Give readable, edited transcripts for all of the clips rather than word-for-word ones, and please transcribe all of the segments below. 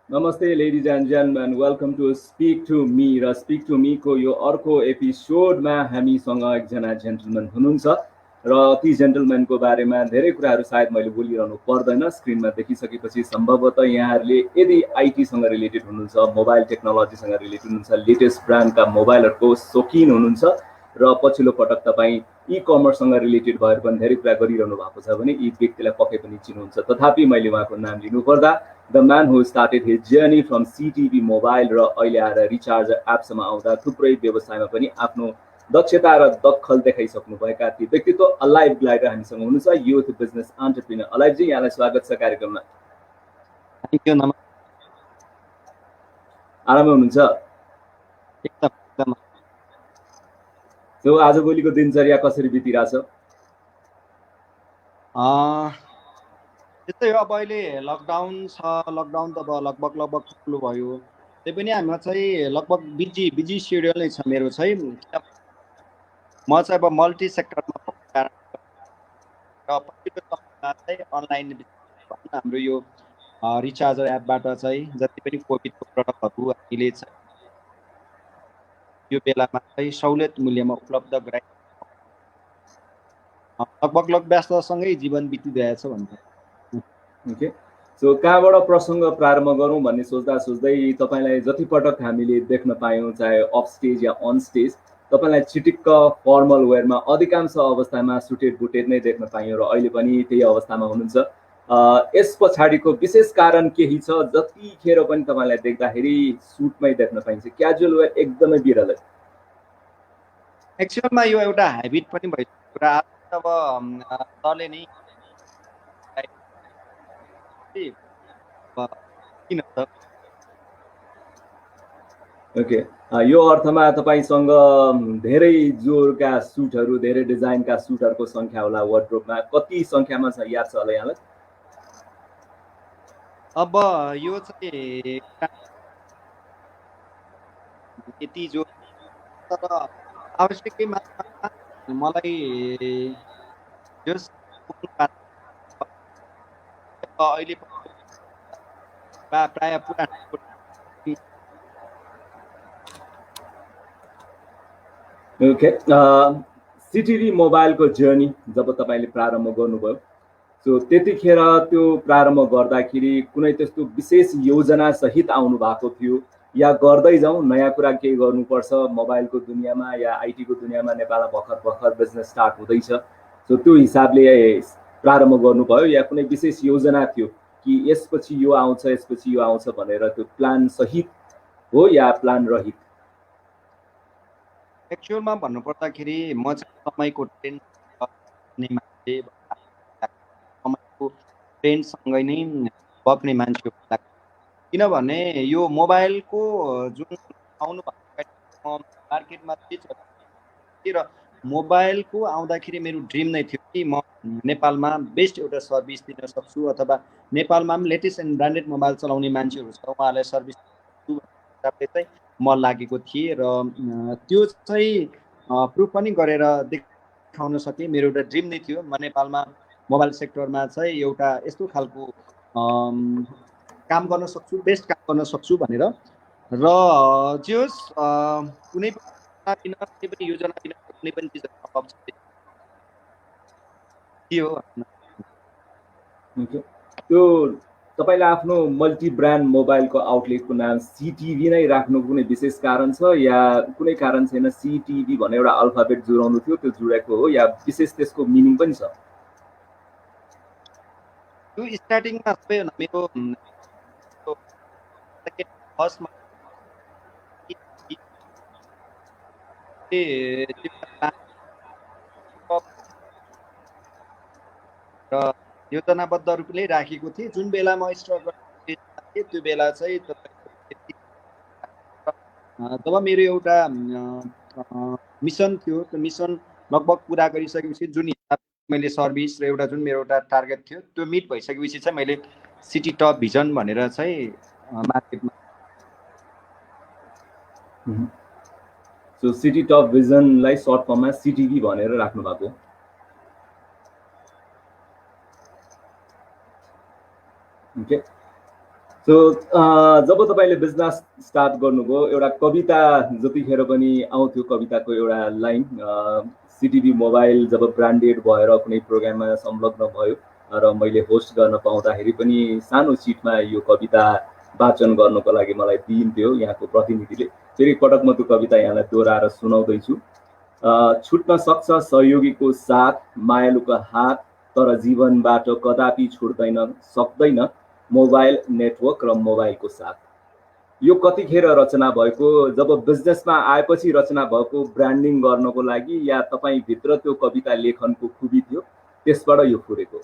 नमस्ते ladies and gentlemen, welcome to Speak to Me र Speak to मीको यो अर्को एपिसोडमा हामीसँग एकजना जेन्टलमेन हुनुहुन्छ र ती जेन्टलमेनको बारेमा धेरै कुराहरू सायद मैले बोलिरहनु पर्दैन। स्क्रिनमा देखिसकेपछि सम्भवतः यहाँहरूले यदि आइटीसँग रिलेटेड हुनुहुन्छ, मोबाइल टेक्नोलोजीसँग रिलेटेड हुनुहुन्छ, लेटेस्ट ब्रान्डका मोबाइलहरूको शौकिन हुनुहुन्छ र पछिल्लो पटक तपाईँ ई कमर्ससँग रिलेटेड भएर पनि धेरै कुरा गरिरहनु भएको छ भने यी व्यक्तिलाई पक्कै पनि चिन्नुहुन्छ। तथापि मैले उहाँको नाम लिनुपर्दा the man who started his journey from CTV mobile र अहिले आएर रिचार्ज एपसम्म आउँदा थुप्रै व्यवसायमा पनि आफ्नो दक्षता र दखल देखाइसक्नुभएका ती व्यक्तित्व अलाइभ ग्लाइडर हामीसँग हुनुहुन्छ, युथ बिजनेस एन्टरप्रेन्योर। अलाइभजी, यहाँलाई स्वागत छ कार्यक्रममा। Thank you. नमस्ते। आराममा हुनुहुन्छ? एकदम। सो आजभोलिको दिनचर्या कसरी बितिरहेछ? त्यस्तै हो, अब अहिले लकडाउन छ। लकडाउन त अब लगभग सुरु भयो। त्यही पनि हामीमा चाहिँ लगभग बिजी सेड्युल नै छ मेरो चाहिँ। म चाहिँ अब मल्टी सेक्टरमा भएको कारण र पहिलो समयमा चाहिँ अनलाइन हाम्रो यो रिचार्जर एपबाट चाहिँ जति पनि कोभिडको प्रडक्टहरू हामीले चाहिँ यो बेलामा चाहिँ सहुलियत मूल्यमा उपलब्ध गराइ लगभग व्यस्तसँगै जीवन बितिरहेछ भन्छ। ओके, सो कहाँबाट प्रसङ्ग प्रारम्भ गरौँ भन्ने सोच्दा सोच्दै तपाईँलाई जतिपटक हामीले देख्न पायौँ, चाहे अफ स्टेज या अन स्टेज, तपाईँलाई छिटिक्क फर्मल वेयरमा अधिकांश अवस्थामा सुटेड बुटेड नै देख्न पायौँ र अहिले पनि त्यही अवस्थामा हुनुहुन्छ। यस पछाडिको विशेष कारण केही छ? जतिखेर पनि तपाईँलाई देख्दाखेरि सुटमै देख्न पाइन्छ, क्याजुअल वेयर एकदमै बिरलै। एक्चुअलमा यो एउटा हेबिट पनि भएको कुरा। अब तले नै किन त ओके, यो अर्थमा तपाईँसँग धेरै जोरका सुटहरू, धेरै डिजाइनका सुटहरूको सङ्ख्या होला वार्डरोबमा। कति सङ्ख्यामा छ याद छ होला यहाँलाई? अब यो चाहिँ यति जो, तर आवश्यकै मात्रामा मलाई अहिले प्राय पुरा। ओके, सिटिभी मोबाइलको जर्नी जब तपाईँले प्रारम्भ गर्नुभयो, सो त्यतिखेर त्यो प्रारम्भ गर्दाखेरि कुनै त्यस्तो विशेष योजना सहित आउनु भएको थियो या गर्दै जाउँ नयाँ कुरा केही गर्नुपर्छ मोबाइलको दुनियाँमा या आइटीको दुनियाँमा? नेपालमा भर्खर बिजनेस स्टार्ट हुँदैछ, सो त्यो हिसाबले प्रारम्भ गर्नुभयो या कुनै विशेष योजना थियो कि यसपछि यो आउँछ यसपछि यो आउँछ भनेर? त्यो प्लान सहित हो या प्लान रहित? एक्चुअलमा भन्नुपर्दाखेरि म चाहिँ समयको ट्रेन्ड मान्छे, समयको ट्रेन्डसँगै नै बग्ने मान्छे हो। किनभने यो मोबाइलको जुन आउनु भएको मार्केटमा र मोबाइलको आउँदाखेरि मेरो ड्रिम नै थियो कि म नेपालमा बेस्ट एउटा सर्भिस दिन सक्छु, अथवा नेपालमा पनि लेटेस्ट एन्ड ब्रान्डेड मोबाइल चलाउने मान्छेहरू छ, उहाँलाई सर्भिस चाहिँ म लागेको थिएँ र त्यो चाहिँ प्रुफ पनि गरेर देखाउन सकेँ। मेरो एउटा ड्रिम नै थियो, म नेपालमा मोबाइल सेक्टरमा चाहिँ एउटा यस्तो खालको काम गर्न सक्छु, बेस्ट काम गर्न सक्छु भनेर। र जे होस्, कुनै पनि योजना बिना कुनै पनि चिज सम्भव थियो। त्यो तपाईँले आफ्नो मल्टी ब्रान्ड मोबाइलको आउटलेटको नाम सिटिभी नै राख्नु कुनै विशेष कारण छ या कुनै कारण छैन? सिटिभी भनेर एउटा अल्फाबेट जोडाउनु थियो, त्यो जोडेको हो या विशेष त्यसको मिनिङ पनि छ? त्यो स्टार्टिङमा सबैभन्दा मेरो फर्स्टमा र योजनाबद्ध रूपले राखेको थिएँ। जुन बेला म स्ट्रगल थिएँ त्यो बेला चाहिँ जब मेरो एउटा मिसन थियो, त्यो मिसन लगभग पुरा गरिसकेपछि जुन हिसाबले मैले सर्भिस र एउटा जुन मेरो एउटा टार्गेट थियो त्यो मिट भइसकेपछि चाहिँ मैले सिटी टप भिजन भनेर चाहिँ मार्केटमा सो सिटी टप भिजनलाई सर्ट फर्ममा सिटिभी भनेर राख्नु भएको। ओके, सो जब तपाईँले बिजनेस स्टार्ट गर्नुभयो एउटा कविता जतिखेर पनि आउँथ्यो, कविताको एउटा लाइन, सिटिभी मोबाइल जब ब्रान्डेड भएर कुनै प्रोग्राममा संलग्न भयो र मैले होस्ट गर्न पाउँदाखेरि पनि सानो सिटमा यो कविता वाचन गर्नको लागि मलाई दिइन्थ्यो यहाँको प्रतिनिधिले। फेरि पटक म त्यो कविता यहाँलाई दोहोऱ्याएर सुनाउँदैछु। छुट्न सक्छ सहयोगीको साथ, मायालुको हात, तर जीवनबाट कदापि छुट्दैन सक्दैन मोबाइल नेटवर्क र मोबाइलको साथ। यो कतिखेर रचना भएको, जब बिजनेसमा आएपछि रचना भएको, ब्रान्डिङ गर्नको लागि, या तपाईँभित्र त्यो कविता लेखनको खुबी थियो त्यसबाट यो फुरेको?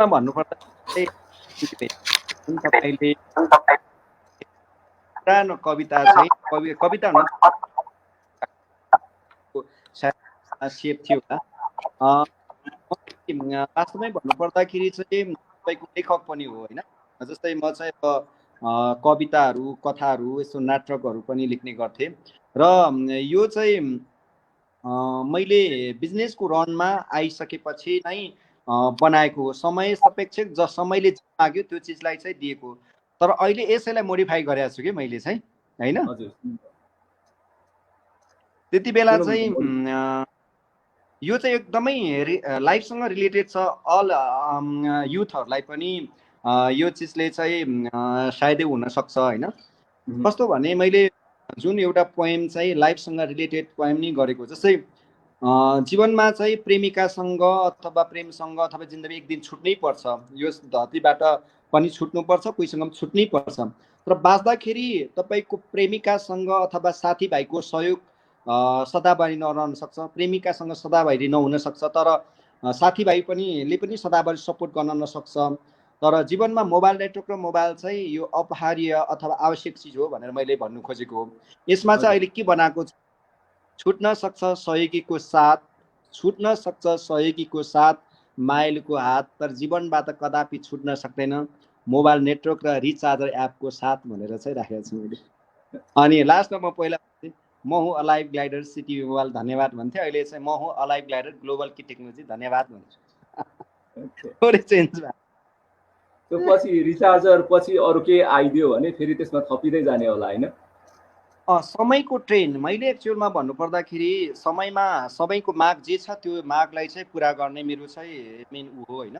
भन्नुपर्दा तपाईँले पुरानो कविता चाहिँ कविता सेप थियो होला। वास्तवमै भन्नुपर्दाखेरि चाहिँ तपाईँको लेखक पनि हो होइन। जस्तै म चाहिँ अब कविताहरू, कथाहरू, यस्तो नाटकहरू पनि लेख्ने गर्थेँ र यो चाहिँ मैले बिजनेसको रनमा आइसकेपछि नै बनाएको हो। समय सापेक्ष समयले जे माग्यो त्यो चिजलाई चाहिँ दिएको। तर अहिले यसैलाई मोडिफाई गरेको छु कि मैले चाहिँ होइन। त्यति बेला चाहिँ यो चाहिँ एकदमै लाइफसँग रिलेटेड छ। अल युथहरूलाई पनि यो चिजले चाहिँ सायदै हुनसक्छ होइन। कस्तो भने मैले जुन एउटा पोएम चाहिँ लाइफसँग रिलेटेड पोएम नै गरेको। जस्तै जीवनमा चाहिँ प्रेमिकासँग अथवा प्रेमसँग अथवा जिन्दगी एक दिन छुट्नै पर्छ, यो धरतीबाट पनि छुट्नुपर्छ, कोहीसँग पनि छुट्नै पर्छ। तर बाँच्दाखेरि तपाईँको प्रेमिकासँग अथवा साथीभाइको सहयोग सदाभरि नरहन सक्छ, प्रेमिकासँग सदाभरि नहुन सक्छ, तर साथीभाइ पनि सदाभरि सपोर्ट गर्न नसक्छ। तर जीवनमा मोबाइल नेटवर्क र मोबाइल चाहिँ यो अपरिहार्य अथवा आवश्यक चिज हो भनेर मैले भन्नु खोजेको हो। यसमा चाहिँ अहिले के बनाएको छ, छुट्न सक्छ सहयोगीको साथ, छुट्न सक्छ सहयोगीको साथ, माइलको हात, तर जीवनबाट कदापि छुट्न सक्दैन मोबाइल नेटवर्क र रिचार्जर एपको साथ भनेर चाहिँ राखेको छु मैले। अनि लास्टमा म पहिला म हुँ अलाइभ ग्लाइडर सिटी मोबाइल धन्यवाद भन्थेँ, अहिले चाहिँ म हुँ अलाइभ ग्लाइडर ग्लोबल की टेक्नोलोजी धन्यवाद भन्छु। थोरै चेन्ज भयो। त्यो पछि रिचार्जर पछि अरू के आइदियो भने फेरि त्यसमा थपिँदै जाने होला होइन। समयको ट्रेन्ड, मैले एक्चुअलमा भन्नुपर्दाखेरि समयमा सबैको माग जे छ त्यो मागलाई चाहिँ पुरा गर्ने मेरो चाहिँ मेन ऊ हो होइन।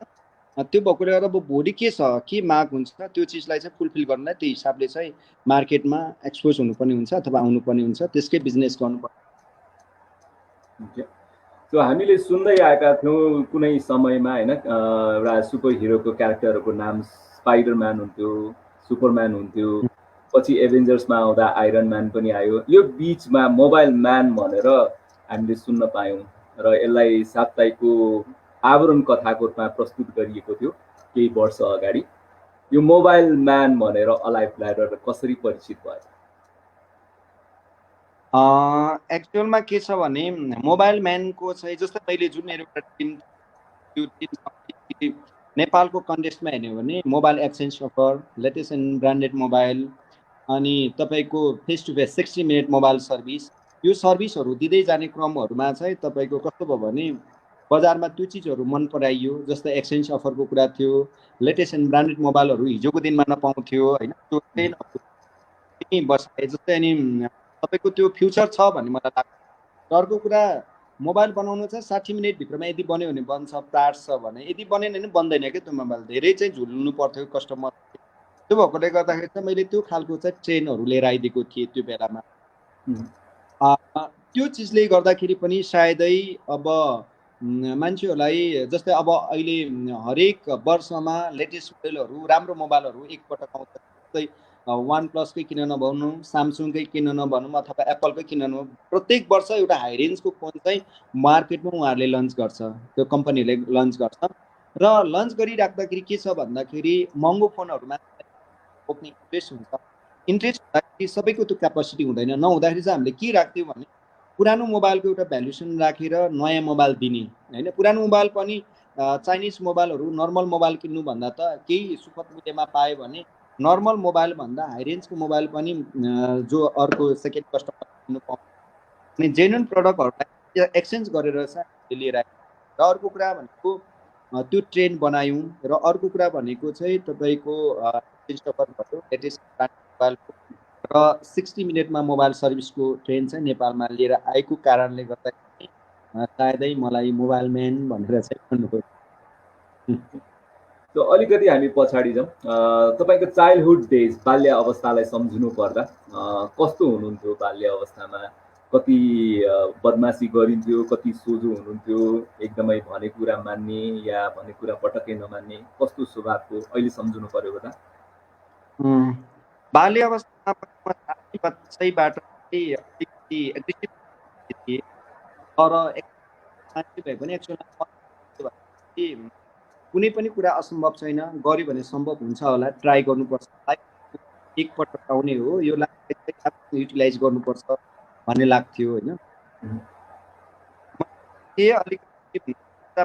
त्यो भएकोले गर्दा अब भोलि के छ, के माग हुन्छ त्यो चिजलाई चाहिँ फुलफिल गर्नलाई त्यो हिसाबले चाहिँ मार्केटमा एक्सपोज हुनुपर्ने हुन्छ अथवा आउनुपर्ने हुन्छ, त्यसकै बिजनेस गर्नुपर्छ। सो हामीले सुन्दै आएका थियौँ कुनै समयमा होइन, एउटा सुपर हिरोको क्यारेक्टरहरूको नाम स्पाइडरम्यान हुन्थ्यो, सुपरम्यान हुन्थ्यो, पछि एभेन्जर्समा आउँदा आइरन म्यान पनि आयो। यो बिचमा मोबाइल म्यान भनेर हामीले सुन्न पायौँ र यसलाई साप्ताहिकको आवरण कथाको रूपमा प्रस्तुत गरिएको थियो केही वर्ष अगाडि। यो मोबाइल म्यान भनेर अलाइभ ग्लाइडर कसरी परिचित भयो? एक्चुअलमा के छ भने मोबाइल म्यानको चाहिँ जस्तै मैले जुन मेरो एउटा टिम, त्यो टिम नेपालको कन्टेक्स्टमा हेर्ने हो भने mobile exchange offer, latest and branded mobile, अनि तपाईँको face to face 60 minute mobile service, यो सर्भिसहरू दिँदै जाने क्रमहरूमा चाहिँ तपाईँको कस्तो भयो भने बजारमा त्यो चिजहरू मन पराइयो। जस्तै एक्सचेन्ज अफरको कुरा थियो, लेटेस्ट एन्ड ब्रान्डेड मोबाइलहरू हिजोको दिनमा नपाउँथ्यो होइन, त्यो चाहिँ बसाए जस्तै। अनि तपाईँको त्यो फ्युचर छ भन्ने मलाई लाग्छ। अर्को कुरा, मोबाइल बनाउनु चाहिँ 60 मिनटभित्रमा यदि बन्यो भने बन्छ, पार्ट्स छ भने, यदि बनेन भने बन्दैन क्या त्यो मोबाइल, धेरै चाहिँ झुल्नु पर्थ्यो कस्टमर। त्यो भएकोले गर्दाखेरि चाहिँ मैले त्यो खालको चाहिँ ट्रेनहरू लिएर आइदिएको थिएँ त्यो बेलामा। त्यो चिजले गर्दाखेरि पनि सायदै अब मान्छेहरूलाई जस्तै अब अहिले हरेक वर्षमा लेटेस्ट मोडलहरू, राम्रो मोबाइलहरू एकपटक आउँछ। जस्तै वान प्लसकै किन नभनौँ, स्यामसङकै किन नभनौँ अथवा एप्पलकै किन नभनौँ, प्रत्येक वर्ष एउटा हाई रेन्जको फोन चाहिँ मार्केटमा उहाँहरूले लन्च गर्छ, त्यो कम्पनीहरूले लन्च गर्छ। र लन्च गरिराख्दाखेरि के छ भन्दाखेरि महँगो फोनहरूमा बोक्ने इन्ट्रेस्ट हुन्छ। इन्ट्रेस्ट हुँदाखेरि सबैको त्यो क्यापासिटी हुँदैन, नहुँदाखेरि चाहिँ हामीले के राख्थ्यौँ भने पुरानो मोबाइलको एउटा भ्यालुसन राखेर नयाँ मोबाइल दिने होइन। पुरानो मोबाइल पनि चाइनिज मोबाइलहरू नर्मल मोबाइल किन्नुभन्दा त केही सुपथ मूल्यमा पायो भने नर्मल मोबाइलभन्दा हाई रेन्जको मोबाइल पनि जो अर्को सेकेन्ड कस्टमर किन्नु पाउँछ। अनि जेन्युन प्रडक्टहरूलाई एक्सचेन्ज गरेर चाहिँ हामीले लिएर आयौँ। र अर्को कुरा भनेको त्यो ट्रेन्ड बनायौँ। र अर्को कुरा भनेको चाहिँ तपाईँको भयो लेटेस्ट मोबाइलको र 60 मिनटमा मोबाइल सर्भिसको ट्रेन्ड चाहिँ नेपालमा लिएर आएको कारणले गर्दाखेरि सायदै मलाई मोबाइल म्यान भनेर चाहिँ भन्नुभयो। त्यो अलिकति हामी पछाडि जाउँ। तपाईँको चाइल्डहुड डेज, बाल्य अवस्थालाई सम्झिनु पर्दा कस्तो हुनुहुन्थ्यो बाल्य अवस्थामा? कति बदमासी गरिन्थ्यो, कति सोझो हुनुहुन्थ्यो, एकदमै भने कुरा मान्ने या भने कुरा पटक्कै नमान्ने, कस्तो स्वभावको अहिले सम्झिनु पर्यो भन्दा? बाल्य अवस्थामा बच्चैबाट अलिकति एग्रेसिभ थिएँ, तर मान्छे भए पनि एक्चुअली कुनै पनि कुरा असम्भव छैन, गर्यो भने सम्भव हुन्छ होला, ट्राई गर्नुपर्छ। लाइफ एकपटक आउने हो, यो लाइफलाई युटिलाइज गर्नुपर्छ भन्ने लाग्थ्यो होइन। अलिकति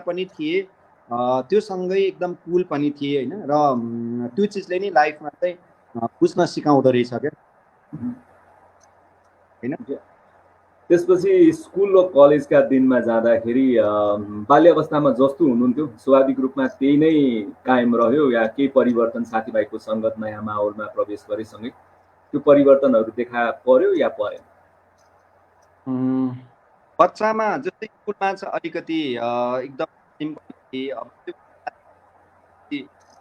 पनि थिए, त्यो सँगै एकदम कुल पनि थिए होइन। र त्यो चिजले नै लाइफमा चाहिँ बुझ्न सिकाउँदो रहेछ क्या होइन। त्यसपछि स्कुल र कलेजका दिनमा जाँदाखेरि बाल्य अवस्थामा जस्तो हुनुहुन्थ्यो स्वाभाविक रूपमा त्यही नै कायम रह्यो या केही परिवर्तन साथीभाइको सङ्गत नयाँ माहौलमा प्रवेश गरेसँगै त्यो परिवर्तनहरू देखा पर्यो या परेन? बच्चामा जस्तै स्कुलमा चाहिँ अलिकति एकदम सिम्पल थिए,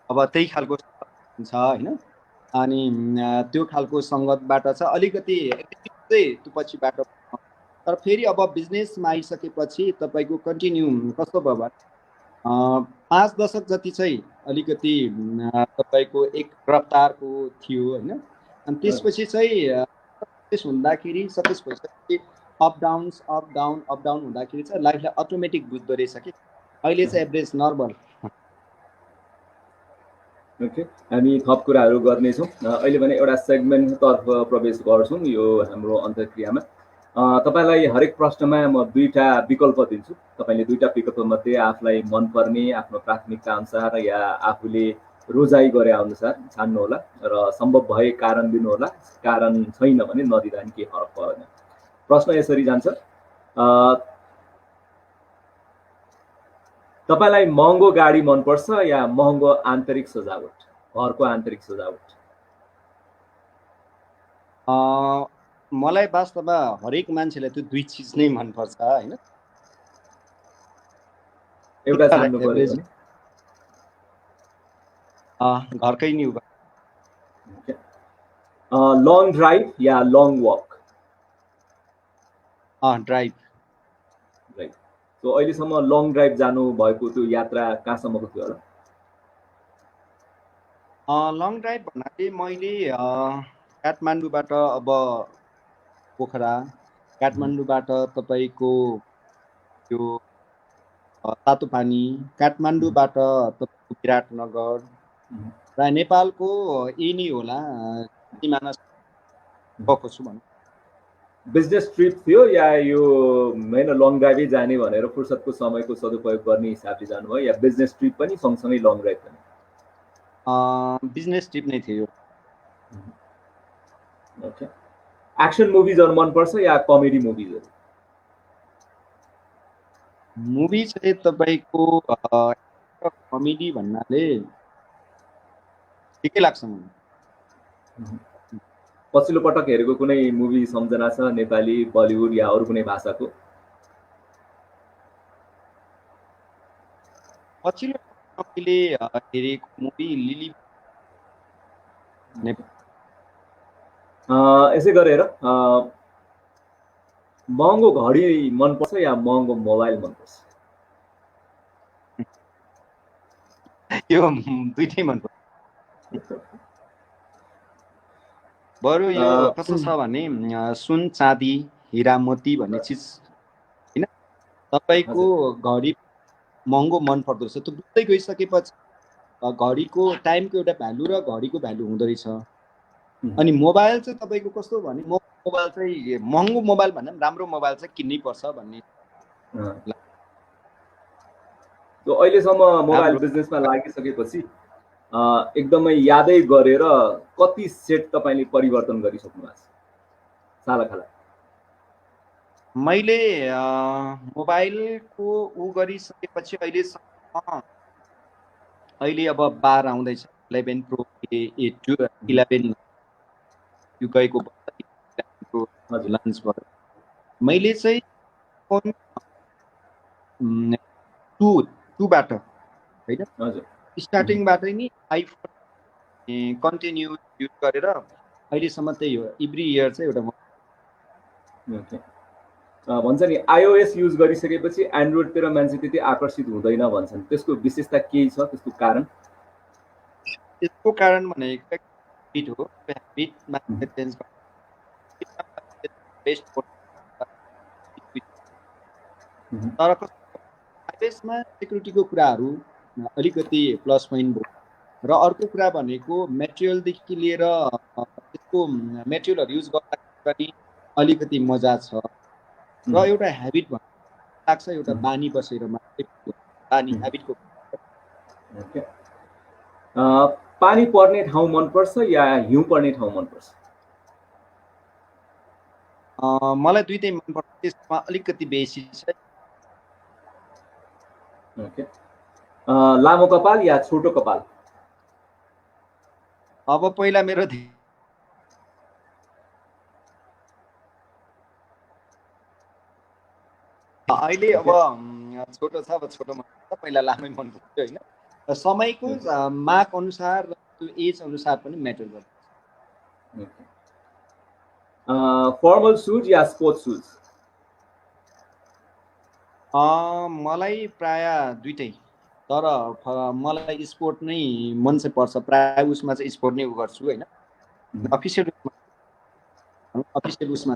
अब त्यही खालको हुन्छ होइन। अनि त्यो खालको सङ्गतबाट चाहिँ अलिकति त्यो पछिबाट, तर फेरि अब बिजनेसमा आइसकेपछि तपाईँको कन्टिन्यू कस्तो भयो भने 5 दशक जति चाहिँ अलिकति तपाईँको एक रफ्तारको थियो होइन। अनि त्यसपछि चाहिँ 27 हुँदाखेरि 27 भइसकेपछि अप डाउन हुँदाखेरि चाहिँ लाइफलाई अटोमेटिक बुझ्दो रहेछ कि अहिले चाहिँ एभरेज नर्मल। ओके, हामी थप कुराहरू गर्नेछौँ। अहिले भने एउटा सेगमेन्टतर्फ प्रवेश गर्छौँ यो हाम्रो अन्तर्क्रियामा। तपाईँलाई हरेक प्रश्नमा म 2टा विकल्प दिन्छु। तपाईँले 2टा विकल्पमध्ये आफूलाई मनपर्ने, आफ्नो प्राथमिकता अनुसार या आफूले रोजाइ गरे अनुसार छान्नुहोला र सम्भव भए कारण दिनुहोला। कारण छैन भने नदिँदा पनि केही फरक पर्दैन। प्रश्न यसरी जान्छ, तपाईलाई महँगो गाडी मनपर्छ या महँगो आन्तरिक सजावट, घरको आन्तरिक सजावट? मलाई वास्तवमा हरेक मान्छेलाई त्यो दुई चिज नै मनपर्छ होइन। एउटा छान्नु पर्यो भने घरकै नि हो। लङ ड्राइभ या long walk? Drive. Right. So अहिलेसम्म लङ ड्राइभ जानु भएको त्यो यात्रा कहाँसम्मको थियो होला? लङ ड्राइभ भन्नाले मैले काठमाडौँबाट अब पोखरा, काठमाडौँबाट तपाईँको त्यो तातोपानी, काठमाडौँबाट तपाईँको विराटनगर र नेपालको यही नै होला सीमाना गएको छु भनौँ। बिजनेस ट्रिप थियो या यो होइन लङ ड्राइभै जाने भनेर फुर्सदको समयको सदुपयोग गर्ने हिसाबले जानुभयो या बिजनेस ट्रिप पनि सँगसँगै लङ ड्राइभ पनि? बिजनेस ट्रिप नै थियो। ओके, एक्सन मुभिजहरू मनपर्छ या कमेडी मुभिजहरू? मुभी चाहिँ तपाईँको कमेडी भन्नाले ठिकै लाग्छ मलाई। पछिल्लो पटक हेरेको कुनै मुभी सम्झना छ, नेपाली, बलिउड या अरू कुनै भाषाको? पछिल्लो मैले हेरेको मुभी लिली। यसै गरेर महँगो घडी मनपर्छ या महँगो मोबाइल मनपर्छ? यो दुईटै मनपर्छ। बरु यो कस्तो छ भने सुन चाँदी हिरा मोती भन्ने चिज होइन, तपाईँको घडी महँगो मन पर्दो रहेछ। त्यो बुझ्दै गइसकेपछि घडीको टाइमको एउटा भ्यालु र घडीको भ्यालु हुँदो रहेछ। अनि मोबाइल चाहिँ तपाईँको कस्तो भने मोबाइल चाहिँ महँगो मोबाइल भन्दा पनि राम्रो मोबाइल चाहिँ किन्नै पर्छ भन्ने त्यो अहिलेसम्म मोबाइल राम्रो बिजनेसमा लागिसकेपछि एकदमै यादै गरेर कति सेट तपाईँले परिवर्तन गरिसक्नु भएको छ सालाखाला? मैले मोबाइलको गरिसकेपछि अहिले अब 12 आउँदैछ, 11 प्रो 11 यो गएको लन्च भयो। मैले चाहिँ फोन 2बाट होइन हजुर स्टार्टिङबाटै नि आइफोन कन्टिन्यू युज गरेर अहिलेसम्म त्यही हो। एभ्री इयर चाहिँ एउटा भन्छ नि आइओएस युज गरिसकेपछि एन्ड्रोइडतिर मान्छे त्यति आकर्षित हुँदैन भन्छन्। त्यसको विशेषता केही छ? त्यसको कारण? त्यसको कारण भनेको ह्याबिट हो। ह्याबिट मान्छे चेन्ज बेस्ट तर आइओएसमा सेक्युरिटीको कुराहरू अलिकति प्लस पोइन्ट भयो। र अर्को कुरा भनेको मेटेरियलदेखि लिएर त्यसको मेटेरियलहरू युज गर्दाखेरि पनि अलिकति मजा छ। र एउटा ह्याबिट लाग्छ, एउटा बानी बसेर बानी ह्याबिटको। पानी पर्ने ठाउँ मनपर्छ या हिउँ पर्ने ठाउँ मनपर्छ? मलाई दुइटै मनपर्छ, त्यसमा अलिकति बेसी छ। लामो कपाल या छोटो कपाल? अब पहिला मेरो अहिले अब छोटो छ, अब छोटो मन पर्छ, पहिला लामै मन पर्थ्यो होइन। समयको माग अनुसार एज अनुसार पनि म्याटर गर्छ। फर्मल सुज या स्पोर्ट्स सुज? मलाई प्राय दुइटै, तर मलाई स्पोर्ट नै मन चाहिँ पर्छ। प्राय उसमा चाहिँ स्पोर्ट नै गर्छु होइन। अफिसियल उसमा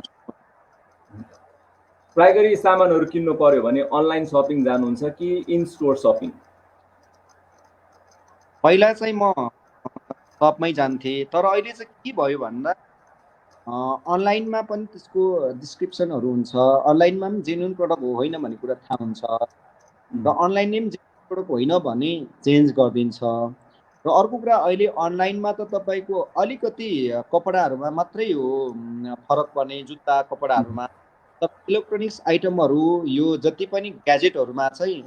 प्राय गरी सामानहरू किन्नु पर्यो भने अनलाइन सपिङ जानुहुन्छ कि इन स्टोर सपिङ? पहिला चाहिँ म सपमै जान्थेँ, तर अहिले चाहिँ के भयो भन्दा अनलाइनमा पनि त्यसको डिस्क्रिप्सनहरू हुन्छ। अनलाइनमा पनि जेन्युन प्रडक्ट हो होइन भन्ने कुरा थाहा हुन्छ। र अनलाइनले पनि जेन्युन प्रडक्ट होइन भने चेन्ज गरिदिन्छ। र अर्को कुरा अहिले अनलाइनमा त तपाईँको अलिकति कपडाहरूमा मात्रै हो फरक पर्ने, जुत्ता कपडाहरूमा। तर इलेक्ट्रोनिक्स आइटमहरू यो जति पनि ग्याजेटहरूमा चाहिँ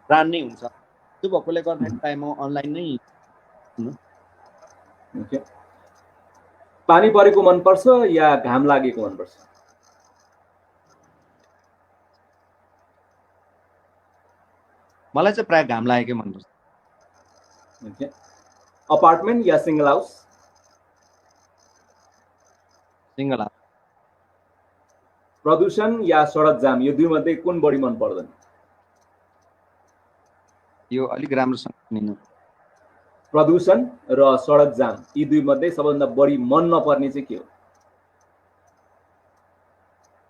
ब्रान्ड नै हुन्छ। त्यो भएकोले गर्दाखेरि प्रायः म अनलाइन नै। पानी परेको मनपर्छ या घाम लागेको मनपर्छ? मलाई चाहिँ प्रायः घाम लागेकै मनपर्छ। अपार्टमेन्ट या सिंगल हाउस? Single house. प्रदूषण या सडक जाम, यो दुई मध्ये कुन बढी मन पर्दैन? यो अलिक राम्रोसँग सुनिनु। प्रदूषण र सडक जाम यी दुई मध्ये सबभन्दा बढी मन नपर्ने चाहिँ के हो?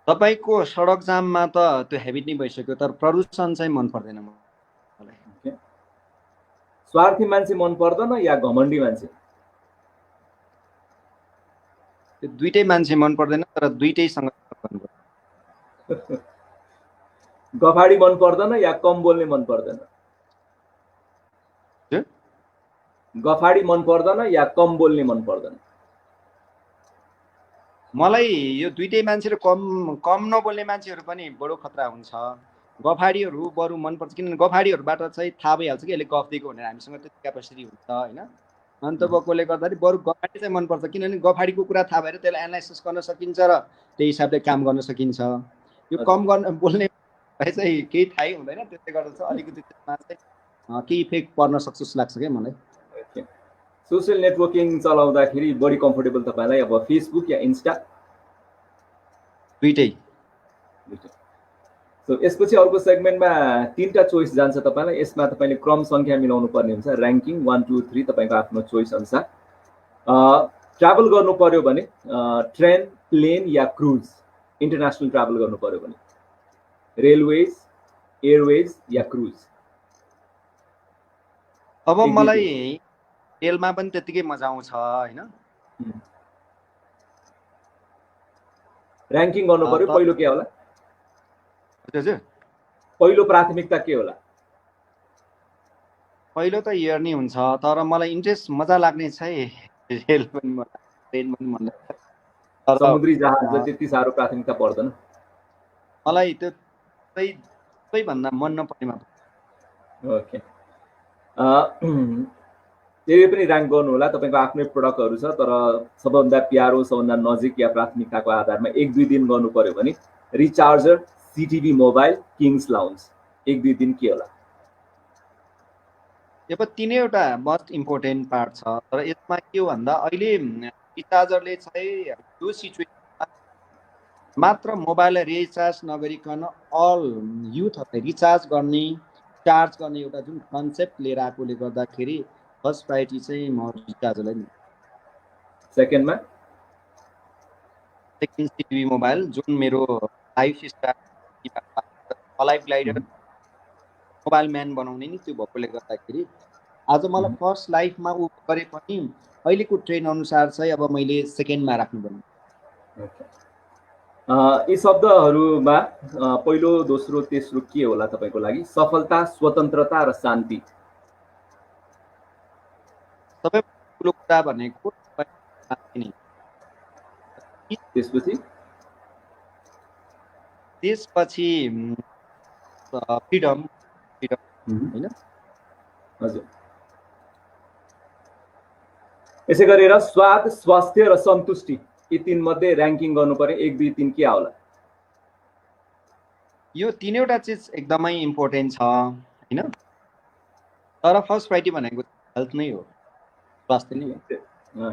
तपाईको सडक जाममा त त्यो हेबिट नै भइसक्यो, तर प्रदूषण चाहिँ मन पर्दैन मलाई। स्वार्थी मान्छे मन पर्दैन या घमण्डी मान्छे? त्यो दुईटै मान्छे मन पर्दैन, तर दुईटैसँग गफाडी मन पर्दैन या कम बोल्ने मन पर्दैन? गफाडी मन पर्दैन या कम बोल्ने मन पर्दैन? मलाई यो दुईटै मान्छे र कम नबोल्ने मान्छेहरू पनि बडो खतरा हुन्छ। गफाडीहरू बरु मनपर्छ, किनभने गफाडीहरूबाट चाहिँ थाहा भइहाल्छ कि यसले गफ दिएको भनेर, हामीसँग त्यो क्यापेसिटी हुन्छ होइन। अन्त भएकोले गर्दाखेरि बरु गफाडी चाहिँ मनपर्छ, किनभने गफाडीको कुरा थाहा भएर त्यसलाई एनालाइसिस गर्न सकिन्छ र त्यही हिसाबले काम गर्न सकिन्छ। यो कम बोल्ने चाहिँ केही थाहै हुँदैन, त्यसले गर्दा चाहिँ अलिकति त्यसमा चाहिँ केही इफेक्ट पर्न सक्छ जस्तो लाग्छ क्या मलाई। सोसियल नेटवर्किङ चलाउँदाखेरि बढी कम्फर्टेबल तपाईँलाई अब फेसबुक या इन्स्टा? दुईटै। सो यसपछि अर्को सेगमेन्टमा तीनटा चोइस जान्छ तपाईँलाई। यसमा तपाईँले क्रम सङ्ख्या मिलाउनु पर्ने हुन्छ, ऱ्याङ्किङ 1 2 3 तपाईँको आफ्नो चोइस अनुसार। ट्राभल गर्नु पर्यो भने ट्रेन, प्लेन या क्रुज? इन्टरनेसनल ट्राभल गर्नु पर्यो भने रेलवेज, एयरवेज या क्रुज? अब एक दुई मलाई तिन रेलमा पनि त्यतिकै मजा आउँछ होइन। ऱ्याङ्किङ गर्नु पर्यो तर पहिलो के होला? हजुर पहिलो प्राथमिकता के होला? पहिलो त एयर नै हुन्छ, तर मलाई इन्ट्रेस्ट मजा लाग्ने चाहिँ रेल पनि मन लाग्छ, ट्रेन पनि मन लाग्छ। तर समुद्री जहाज अ, त्यति साह्रो प्राथमिकता पर्दैन। मलाई त्यो सबैभन्दा मन नपर्नेमा ओके, त्यही पनि ऱ्याङ्क गर्नु होला। तपाईँको आफ्नै प्रडक्टहरू छ, तर सबभन्दा प्यारो, सबभन्दा नजिक या प्राथमिकताको आधारमा 1-2 दिन गर्नु पर्यो भने रिचार्जर, सिटिभी मोबाइल, किङ्स लाउन्ज, 1-2 दिन के होला? अब तिनैवटा मोस्ट इम्पोर्टेन्ट पार्ट छ, तर यसमा के हो भन्दा अहिले रिचार्जरले चाहिँ यो सिचुएसनमा मात्र मोबाइललाई रिचार्ज नगरिकन अल युथहरूले रिचार्ज गर्ने, चार्ज गर्ने एउटा जुन कन्सेप्ट लिएर आएकोले गर्दाखेरि फर्स्ट प्रायोरिटी चाहिँ म रिचार्जरलाई दिन्छु। सेकेन्डमा सेकेन्ड सिटिभी मोबाइल, जुन मेरो life style life glider mobile man बनाउने नि त्यो भएकोले गर्दाखेरि आज मलाई फर्स्ट लाइफमा ऊ गरे पनि अहिलेको ट्रेन्ड अनुसार चाहिँ अब मैले सेकेन्डमा राख्नुपर्ने। यी शब्दहरूमा पहिलो, दोस्रो, तेस्रो के होला तपाईँको लागि? सफलता, स्वतन्त्रता र शान्ति। सबै ठुलो कुरा भनेको शान्ति नै। त्यसपछि फ्रिडम होइन। हजुर, यसै गरेर स्वाद, स्वास्थ्य र सन्तुष्टि, यी तीन मध्ये ऱ्याङ्किङ गर्नु पर्यो 1-2-3 के आउला? यो तिनवटा चिज एकदमै इम्पोर्टेन्ट छ होइन, तर फर्स्ट प्रायोरिटी भनेको हेल्थ नै हो, स्वास्थ्य नै हो।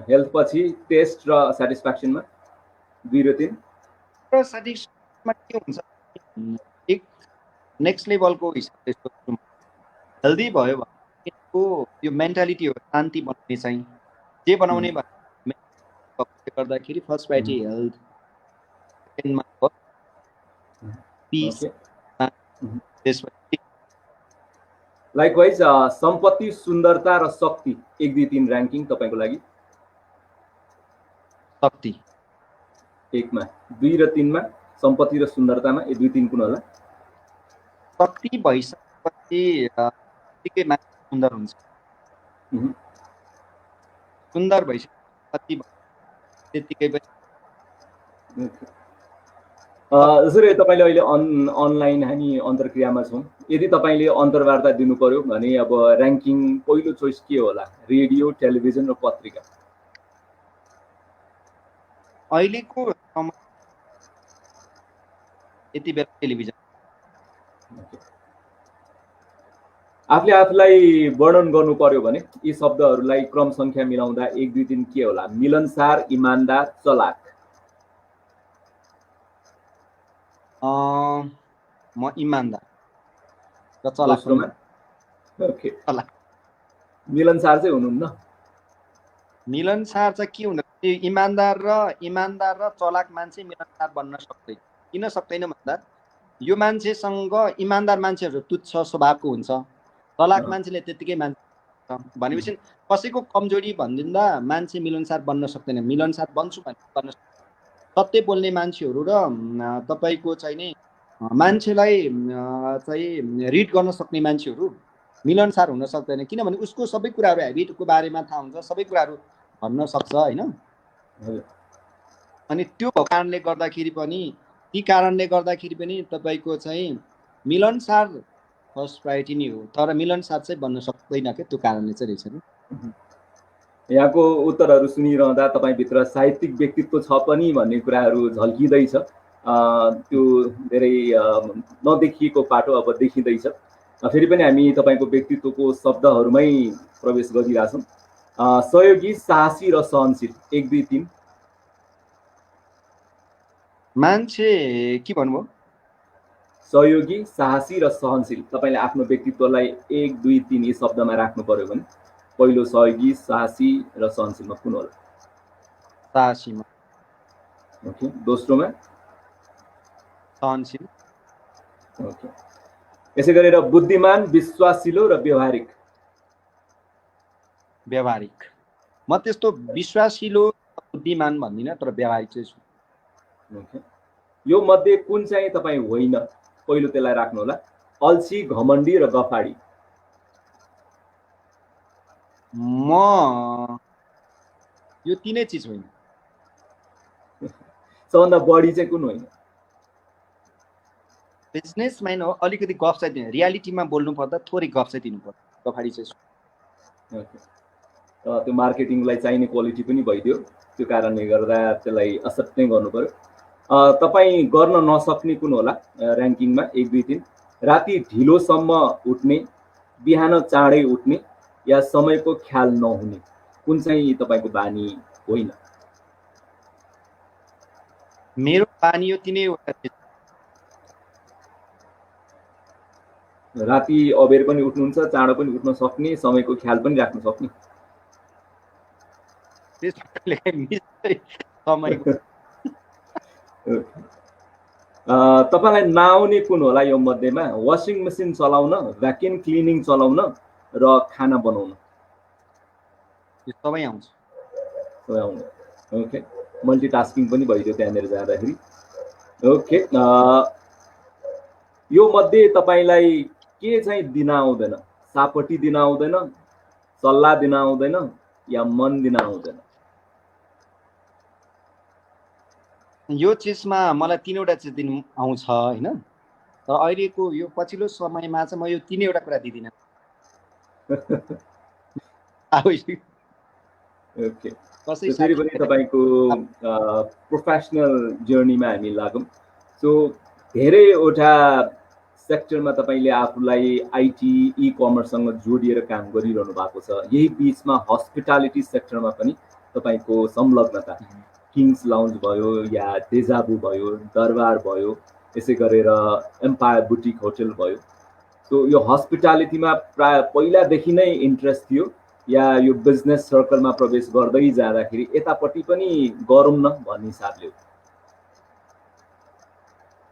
हेल्थ पछि टेस्ट र सेटिस्फ्याक्सनमा 2 र 3। र सेटिस्फ्याक्सनमा के हुन्छ, एक नेक्स्ट लेभलको हिसाबले सोच्नु, हेल्दी भयो भने यो मेन्टालिटी हो, शान्ति बनाउने चाहिँ जे बनाउने गर्दाखेरि फर्स्ट प्रायोरिटी हेल्थ, सेकेन्डमा हो पिस, त्यसपछि लाइकवाइज सम्पत्ति, सुन्दरता र शक्ति, 1-2-3 ऱ्याङ्किङ तपाईँको लागि? शक्ति 1मा, 2 र 3मा सम्पत्ति र सुन्दरतामा 1-2-3 कुन होला? शक्ति भइसकेपछि त्यतिकै मान्छे सुन्दर हुन्छ, सुन्दर भइसकेपछि त्यतिकै पनि। जसरी तपाईँले अहिले अनलाइन हामी अन्तर्क्रियामा छौँ, यदि तपाईँले अन्तर्वार्ता दिनु पर्यो भने अब ऱ्याङ्किङ पहिलो चोइस के होला? रेडियो, टेलिभिजन र पत्रिका? अहिलेको यति बेला टेलिभिजन। आफूले आफूलाई वर्णन गर्नु पर्यो भने यी शब्दहरूलाई क्रम सङ्ख्या मिलाउँदा 1-2-3 के होला? मिलनसार, इमान्दार, चलाक? म इमान्दार र चलाक। दोस्रोमा? ओके, मिलनसार चाहिँ हुनुहुन्न? मिलनसार चाहिँ के हुँदा इमान्दार र चलाक मान्छे मिलनसार बन्न सक्दैन। किन सक्दैन भन्दा यो मान्छेसँग इमान्दार मान्छेहरू तुच्छ स्वभावको हुन्छ, चलाक मान्छेले त्यतिकै मान्छे भनेपछि कसैको कमजोरी भनिदिँदा मान्छे मिलनसार बन्न सक्दैन। मिलनसार बन्छु भने बन्न सक्दैन। सत्य बोल्ने मान्छेहरू र तपाईँको चाहिँ नि मान्छेलाई चाहिँ रिड गर्न सक्ने मान्छेहरू मिलनसार हुन सक्दैन, किनभने उसको सबै कुराहरू हेबिटको बारेमा थाहा हुन्छ, सबै कुराहरू भन्न सक्छ होइन। अनि त्यो कारणले गर्दाखेरि पनि ती कारणले गर्दाखेरि पनि तपाईँको चाहिँ मिलनसार फर्स्ट प्रायोरिटी नै हो, तर मिलनसार चाहिँ बन्न सक्दैन क्या, त्यो कारणले चाहिँ रहेछ नि। यहाँको उत्तरहरू सुनिरहँदा तपाईँभित्र साहित्यिक व्यक्तित्व छ पनि भन्ने कुराहरू झल्किँदैछ। त्यो धेरै नदेखिएको पाटो अब देखिँदैछ। फेरि पनि हामी तपाईँको व्यक्तित्वको शब्दहरूमै प्रवेश गरिरहेछौँ। सहयोगी, साहसी र सहनशील, 1-2-3। मान्छे के भन्नुभयो? सहयोगी, साहसी र सहनशील, तपाईँले आफ्नो व्यक्तित्वलाई 1-2-3 यी शब्दमा राख्नु पर्यो भने पहिलो सहयोगी, साहसी र सहनशीलमा कुन होला? साहसीमा। ओके, दोस्रोमा? सहनशील। ओके, यसै गरेर बुद्धिमान, विश्वासिलो र व्यवहारिक? व्यावहारिक। म त्यस्तो विश्वासिलो बुद्धिमान भन्दिनँ, तर व्यावहारिक चाहिँ छु। Okay. यो मध्ये कुन चाहिँ तपाईँ होइन, पहिलो त्यसलाई राख्नु होला। अल्छी, घमण्डी र गफाडी। म यो तीनै चिज होइन। सबभन्दा बढी चाहिँ कुन होइन? बिजनेसम्यान हो, अलिकति गफ चाहिँ दिनु, रियालिटीमा बोल्नु पर्दा थोरै गफ चाहिँ दिनु पर्छ। गफाडी चाहिँ छु। Okay. त्यो मार्केटिङलाई चाहिने क्वालिटी पनि भइदियो, त्यो कारणले गर्दा त्यसलाई एक्सेप्ट नै गर्नु पर्यो। तपाईँ गर्न नसक्ने कुन होला र्याङ्किङमा 1 2 3? राति ढिलोसम्म उठ्ने, बिहान चाँडै उठ्ने, या समयको ख्याल नहुने, कुन चाहिँ तपाईँको बानी होइन? मेरो बानी यो तीनैवटा चिज। राति अबेर पनि उठ्नुहुन्छ, चाँडो पनि उठ्न सक्ने, समयको ख्याल पनि राख्न सक्ने। समयको तपाईँलाई नआउने कुन होला यो मध्येमा? वासिङ मेसिन चलाउन, भ्याक्युम क्लिनिङ चलाउन र खाना बनाउन। यो सबै आउँछ। सबै आउनु। ओके, मल्टिटास्किङ पनि भइदियो त्यहाँनिर जाँदाखेरि। ओके, यो मध्ये तपाईँलाई के चाहिँ दिन आउँदैन? सापटी दिन आउँदैन, सल्लाह दिन आउँदैन, या मन दिन आउँदैन? यो चिजमा मलाई तीनवटा चिज दिन आउँछ होइन, तर अहिलेको यो पछिल्लो समयमा चाहिँ म यो तीनैवटा कुरा दिदिनँ। ओके, फेरि पनि तपाईँको प्रोफेसनल जर्नीमा हामी लागौँ। सो धेरैवटा सेक्टरमा तपाईँले आफूलाई आइटी, इ कमर्ससँग जोडिएर काम गरिरहनु भएको छ। यही बिचमा हस्पिटालिटी सेक्टरमा पनि तपाईँको संलग्नता, किङ्स लाउन्ज भयो या डेजाबु भयो, दरबार भयो, यसै गरेर एम्पायर बुटिक होटल भयो। सो यो हस्पिटालिटीमा प्राय पहिलादेखि नै इन्ट्रेस्ट थियो, या यो बिजनेस सर्कलमा प्रवेश गर्दै जाँदाखेरि यतापट्टि पनि गरौँ न भन्ने हिसाबले?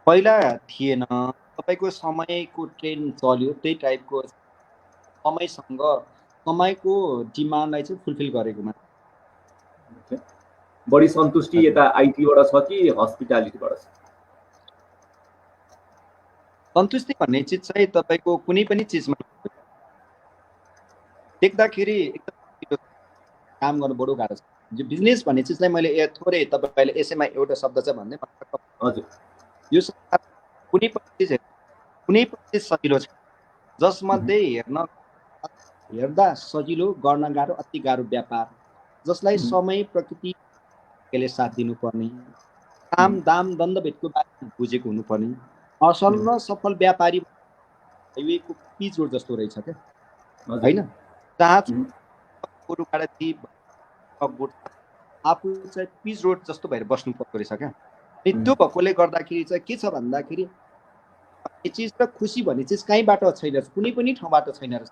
पहिला थिएन, तपाईँको समयको ट्रेन्ड चल्यो, त्यही टाइपको समयसँग समयको डिमान्डलाई चाहिँ फुलफिल गरेकोमा बढी सन्तुष्टि यता आइटीबाट छ कि हस्पिटालिटीबाट छ? सन्तुष्टि भन्ने चिज चाहिँ तपाईँको कुनै पनि चिजमा देख्दाखेरि एकदम काम गर्नु बडो गाह्रो छ। यो बिजनेस भन्ने चिजलाई मैले थोरै तपाईँले यसैमा एउटा शब्द चाहिँ भन्दै, हजुर, यो कुनै पनि चिज सजिलो छ, जसमध्ये हेर्दा सजिलो, गर्न गाह्रो, अति गाह्रो व्यापार, जसलाई समय प्रकृतिले साथ दिनुपर्ने, काम दाम दण्डभेदको बारेमा बुझेको हुनुपर्ने, असल र सफल व्यापारी हाइवेको पिच रोड जस्तो रहेछ क्या होइन? जहाँ आफू चाहिँ पिच रोड जस्तो भएर बस्नु पर्दो रहेछ क्या। त्यो भएकोले गर्दाखेरि चाहिँ के छ भन्दाखेरि यो चिज र खुसी भन्ने चिज कहीँबाट छैन रहेछ, कुनै पनि ठाउँबाट छैन रहेछ।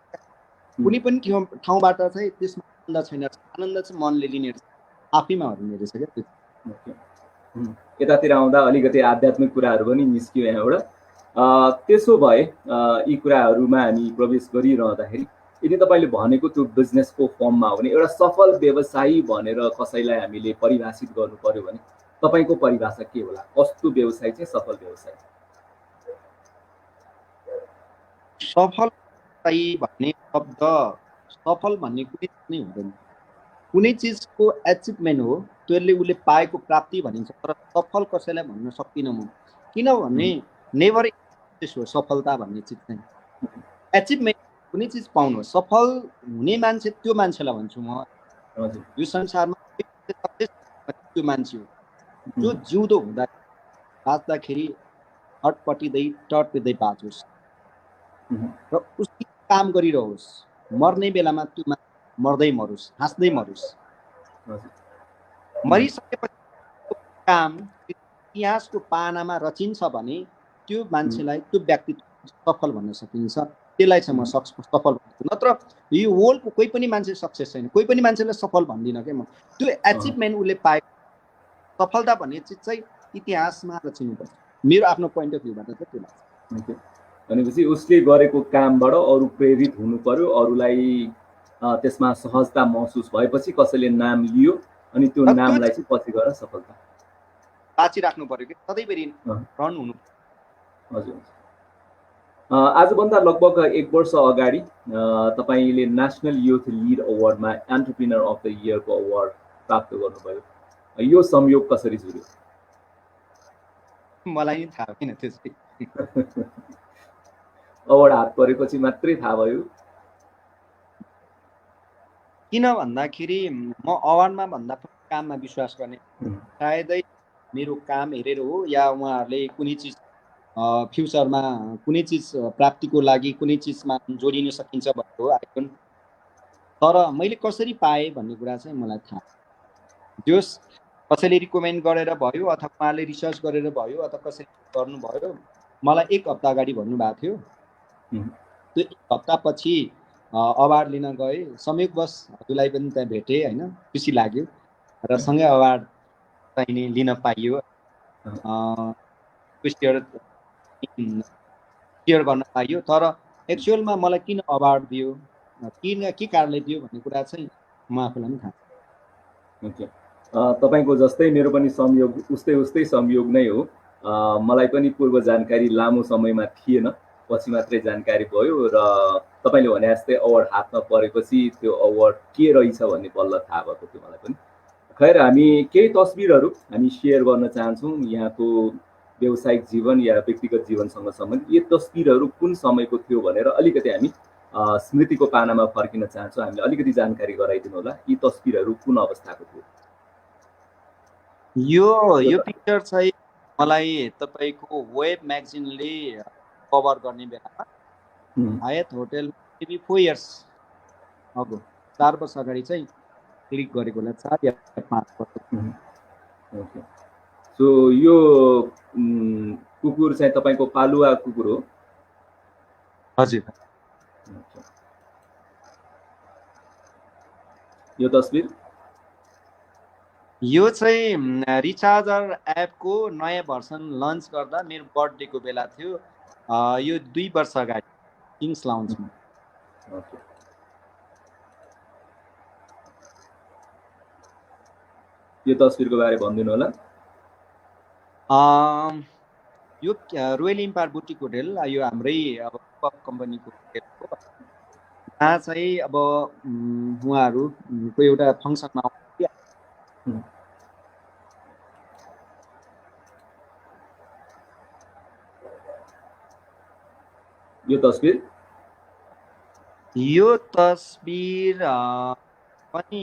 कुनै पनि ठाउँबाट चाहिँ त्यसमा आनन्द छैन रहेछ। आनन्द चाहिँ मनले लिने रहेछ, आफैमा हरिने रहेछ क्या त्यो। यतातिर आउँदा अलिकति आध्यात्मिक कुराहरू पनि निस्कियो यहाँबाट। त्यसो भए यी कुराहरूमा हामी प्रवेश गरिरहँदाखेरि यदि तपाईँले भनेको त्यो बिजनेसको फर्ममा हो भने, एउटा सफल व्यवसायी भनेर कसैलाई हामीले परिभाषित गर्नु पर्यो भने तपाईँको परिभाषा के होला? कस्तो व्यवसाय चाहिँ सफल व्यवसाय? सफल भन्ने शब्द, सफल भन्ने कुनै नै हुँदैन। कुनै चिजको एचिभमेन्ट हो, त्यसले उसले पाएको प्राप्ति भनिन्छ, तर सफल कसैलाई भन्न सक्दिनँ म। किनभने नेभर हो सफलता भन्ने चिज चाहिँ। एचिभमेन्ट कुनै चिज पाउनु, सफल हुने मान्छे त्यो मान्छेलाई भन्छु म। यो संसारमा त्यो मान्छे हो जो जिउँदो हुँदा बाँच्दाखेरि टटपिँदै बाँचोस् र उसले काम गरिरहोस्, मर्ने बेलामा त्यो मर्दै मरोस्, हाँस्दै मरोस्। मरिसकेपछि काम इतिहासको पानामा रचिन्छ भने त्यो मान्छेलाई, त्यो व्यक्तित्व सफल भन्न सकिन्छ। त्यसलाई चाहिँ म सफल भन्छु। नत्र यो वर्ल्डको कोही पनि मान्छे सक्सेस छैन, कोही पनि मान्छेलाई सफल भन्दिनँ क्या म। त्यो एचिभमेन्ट उसले पाएको सफलता भन्ने चिज चाहिँ इतिहासमा रचिनुपर्छ, मेरो आफ्नो पोइन्ट अफ भ्यूबाट चाहिँ त्यो लाग्छ। भनेपछि उसले गरेको कामबाट अरू प्रेरित हुनु पर्यो, अरूलाई त्यसमा सहजता महसुस भएपछि कसैले नाम लियो अनि त्यो त्यो नामलाई चाहिँ पछि गएर सफलता बाँचिराख्नु पर्यो कि सधैँभरि रन हुनु। हजुर। आजभन्दा लगभग 1 वर्ष अगाडि तपाईँले नेसनल युथ लिड अवार्डमा एन्टरप्रिनर अफ द इयरको अवार्ड प्राप्त गर्नुभयो। यो संयोग कसरी जुर्यो? मलाई नि थाहा छैन त्यो चाहिँ। अवार्ड हात परेपछि मात्रै थाहा भयो। किन भन्दाखेरि म अवार्डमा भन्दा पनि काममा विश्वास गर्ने। सायदै मेरो काम हेरेर हो या उहाँहरूले कुनै चिज फ्युचरमा कुनै चिज प्राप्तिको लागि कुनै चिजमा जोडिन सकिन्छ भनेर हो आइडोन्ट। तर मैले कसरी पाएँ भन्ने कुरा चाहिँ मलाई थाहा। जस कसैले रिकमेन्ड गरेर भयो अथवा उहाँले रिसर्च गरेर भयो अथवा कसैले गर्नुभयो, मलाई 1 हप्ता अगाडि भन्नुभएको थियो। त्यो 1 हप्तापछि अवार्ड लिन गएँ। संयोगवश हजुरलाई पनि त्यहाँ भेटेँ होइन, खुसी लाग्यो र सँगै अवार्ड चाहिँ नि लिन पाइयो। सेयर गर्न पाइयो। तर एक्चुअलमा मलाई किन अवार्ड दियो, के कारणले दियो भन्ने कुरा चाहिँ म आफूलाई पनि थाहा छ। ओके। तपाईँको जस्तै मेरो पनि संयोग उस्तै संयोग नै हो। मलाई पनि पूर्व जानकारी लामो समयमा थिएन, पछि मात्रै जानकारी भयो र तपाईँले भने जस्तै अवार्ड हातमा परेपछि त्यो अवार्ड के रहेछ भन्ने बल्ल थाहा भएको थियो मलाई पनि। खैर, हामी केही तस्बिरहरू हामी सेयर गर्न चाहन्छौँ यहाँको व्यावसायिक जीवन या व्यक्तिगत जीवनसँग सम्बन्धित। यो तस्बिरहरू कुन समयको थियो भनेर अलिकति हामी स्मृतिको पानामा फर्किन चाहन्छौँ। हामीले अलिकति जानकारी गराइदिनु होला, यी तस्बिरहरू कुन अवस्थाको थियो? यो पिक्चर चाहिँ मलाई तपाईँको वेब म्यागजिनले कभर गर्ने बेलामा हायत होटल maybe 4 years अगो 4 वर्ष अगाडि चाहिँ क्लिक गरेको होला, 4 या 5 वर्ष। ओके। सो यो कुकुर चाहिँ तपाईँको पालुवा कुकुर हो? हजुर। यो तस्बिर? यो चाहिँ रिचार्जर एपको नयाँ भर्सन लन्च गर्दा मेरो बर्थडेको बेला थियो। यो 2 वर्ष अगाडि किङ्स लाउन्जमा। ओके। यो तस्बिरको बारे भनिदिनु होला। यो रोयल इम्पायर बुटिक होटल, यो हाम्रै अब कम्पनीको होटल हो। जहाँ चाहिँ अब उहाँहरूको एउटा फङ्सनमा आउँछ। यो तस्बिर पनि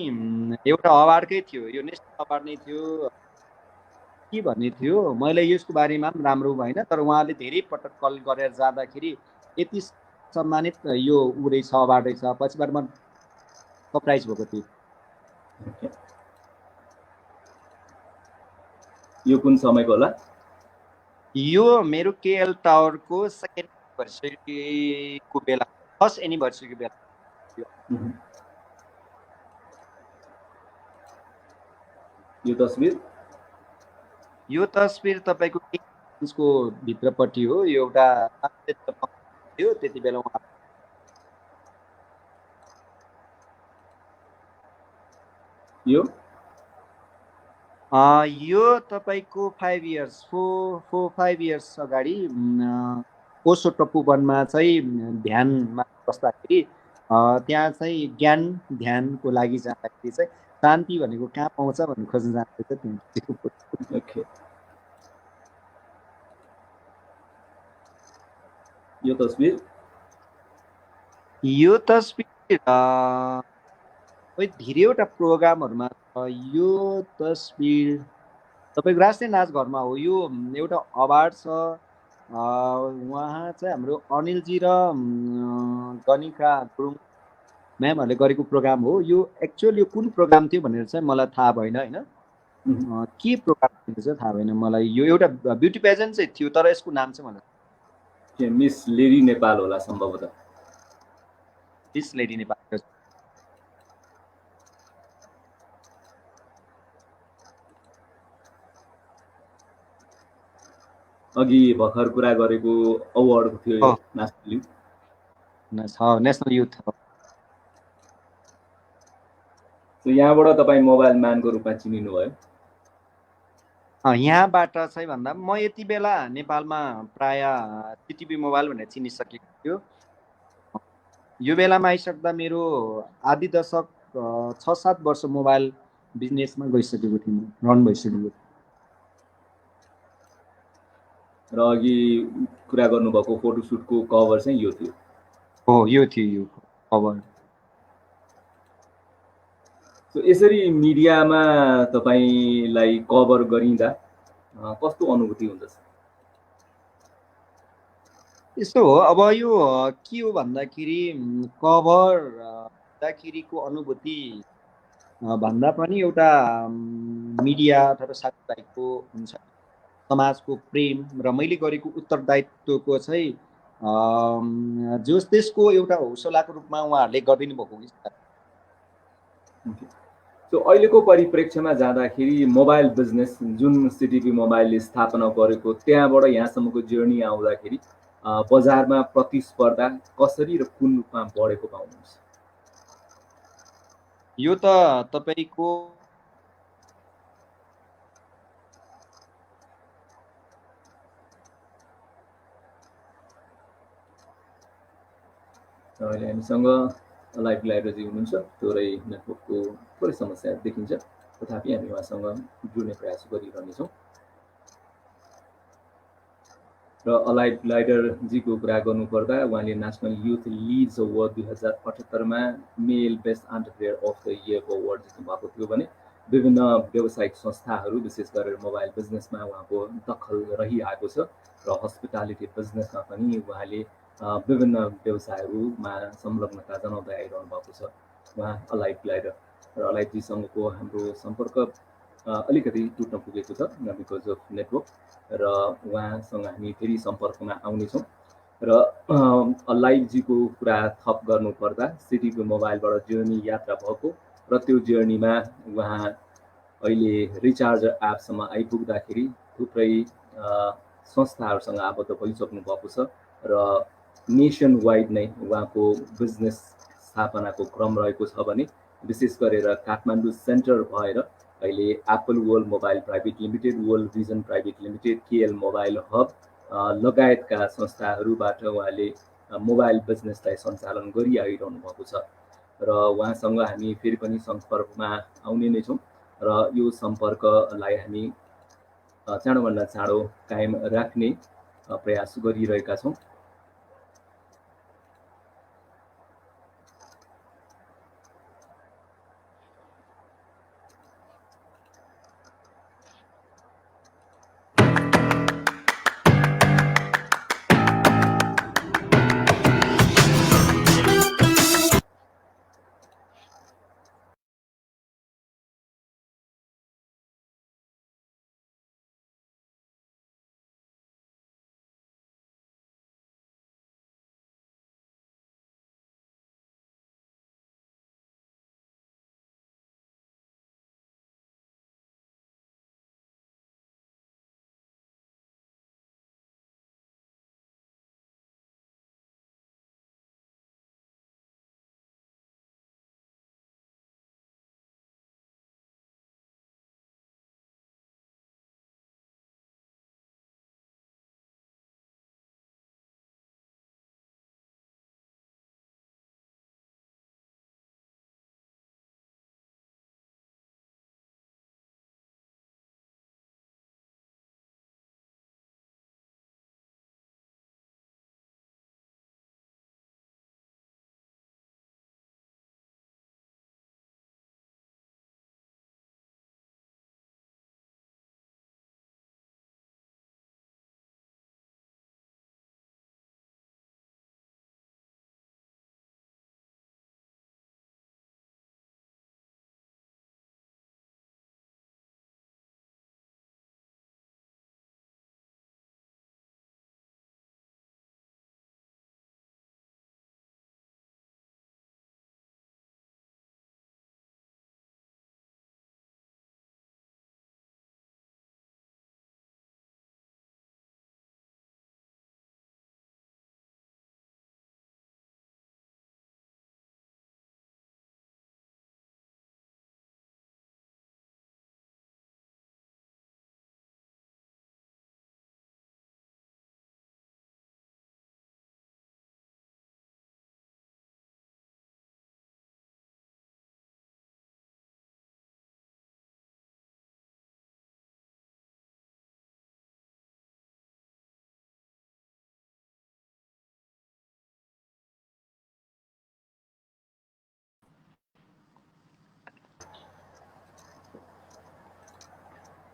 एउटा अवार्डकै थियो। यो नेसनल अवार्ड नै थियो के भन्ने थियो, मैले यसको बारेमा पनि राम्रो भएन। तर उहाँले धेरै पटक कल गरेर जाँदाखेरि यति सम्मानित यो ऊ रहेछ, अवार्ड रहेछ, पछिबाट म सरप्राइज भएको थिएँ। यो कुन समयको होला? यो मेरो केएल टावरको 2nd एनिभर्सरीको बेला, 1st एनिभर्सरीको बेला। यो तस्बिर तपाईँको किङ्सको भित्रपट्टि हो। यो एउटा थियो त्यति बेला उहाँ। यो तपाईँको 5 इयर्स अगाडि ओसो टप्पू वनमा चाहिँ ध्यानमा बस्दाखेरि त्यहाँ चाहिँ ज्ञान ध्यानको लागि जाँदाखेरि चाहिँ शान्ति भनेको कहाँ पाउँछ भन्ने खोज्न जाँदैछ त्यहाँ। ओके। यो तस्बिर धेरैवटा प्रोग्रामहरूमा छ। यो तस्बिर तपाईँको राष्ट्रिय नाच घरमा हो। यो एउटा अवार्ड छ। उहाँ चाहिँ हाम्रो अनिलजी र गनिका गुरुङ म्यामहरूले गरेको प्रोग्राम हो। यो एक्चुअल यो कुन प्रोग्राम थियो भनेर चाहिँ मलाई थाहा भएन होइन, के प्रोग्राम थियो चाहिँ थाहा भएन मलाई। यो एउटा ब्युटी पेजेन्ट चाहिँ थियो, तर यसको नाम चाहिँ मलाई मिस लेडी नेपाल होला सम्भवतः। Miss lady Nepal. अघि भर्खर कुरा गरेको अवार्ड थियो यो national youth. National youth. So यहाँबाट तपाईँ मोबाइल म्यानको रूपमा चिनिनुभयो। यहाँबाट चाहिँ भन्दा म यति बेला नेपालमा प्राय सिटिभी मोबाइल भनेर चिनिसकेको थियो। यो बेलामा आइसक्दा मेरो आधी दशक 6-7 वर्ष मोबाइल बिजनेसमा गइसकेको थिएँ, म रन भइसकेको थियो। र अघि कुरा गर्नुभएको फोटोसुटको कभर चाहिँ यो थियो। हो, यो थियो यो खबर। सो यसरी मिडियामा तपाईँलाई कभर गरिँदा कस्तो अनुभूति हुँदछ? यस्तो हो, अब यो के हो भन्दाखेरि कभर हुँदाखेरिको अनुभूति भन्दा पनि एउटा मिडिया अथवा साथीभाइको हुन्छ समाजको प्रेम र मैले गरेको उत्तरदायित्वको चाहिँ त्यसको एउटा हौसलाको रूपमा उहाँहरूले गरिदिनु भएको कि। सो अहिलेको परिप्रेक्ष्यमा जाँदाखेरि मोबाइल बिजनेस जुन सिटिभी मोबाइलले स्थापना गरेको त्यहाँबाट यहाँसम्मको जर्नी आउँदाखेरि बजारमा प्रतिस्पर्धा कसरी र कुन रूपमा बढेको पाउनुहुन्छ? यो त तपाईँको अहिले हामीसँग लाइभ लाइब्रेरी हुनुहुन्छ, थोरै नेटवर्कको थोरै समस्या देखिन्छ, तथापि हामी उहाँसँग जोड्ने प्रयास गरिरहनेछौँ। र अलाइभ ग्लाइडरजीको कुरा गर्नुपर्दा उहाँले नेसनल युथ लिड्स अवार्ड 2078मा male best entrepreneur of the इयरको अवार्ड जित्नु भएको थियो भने विभिन्न व्यावसायिक संस्थाहरू विशेष गरेर मोबाइल बिजनेसमा उहाँको दखल रहिआएको छ र हस्पिटालिटी बिजनेसमा पनि उहाँले विभिन्न व्यवसायहरूमा संलग्नता जनाउँदै आइरहनु भएको छ उहाँ अलाइभ ग्लाइडर। र अलाइभजीसँगको हाम्रो सम्पर्क अलिकति टुट्न पुगेको छ बिकज अफ नेटवर्क र उहाँसँग हामी फेरि सम्पर्कमा आउनेछौँ। र अलाइभजीको कुरा थप गर्नुपर्दा सिटिभी मोबाइलबाट जर्नी यात्रा भएको र त्यो जर्नीमा उहाँ अहिले रिचार्ज एपसम्म आइपुग्दाखेरि थुप्रै संस्थाहरूसँग आबद्ध भइसक्नु भएको छ र नेसन वाइड नै उहाँको बिजनेस स्थापनाको क्रम रहेको छ भने विशेष गरेर काठमाडौँ सेन्टर भएर अहिले Apple world mobile private limited, world vision private limited, KL mobile hub लगायतका संस्थाहरूबाट उहाँले मोबाइल बिजनेसलाई सञ्चालन गरिआइरहनु भएको छ र उहाँसँग हामी फेरि पनि सम्पर्कमा आउने नै छौँ र यो सम्पर्कलाई हामी चाँडोभन्दा चाँडो कायम राख्ने प्रयास गरिरहेका छौँ।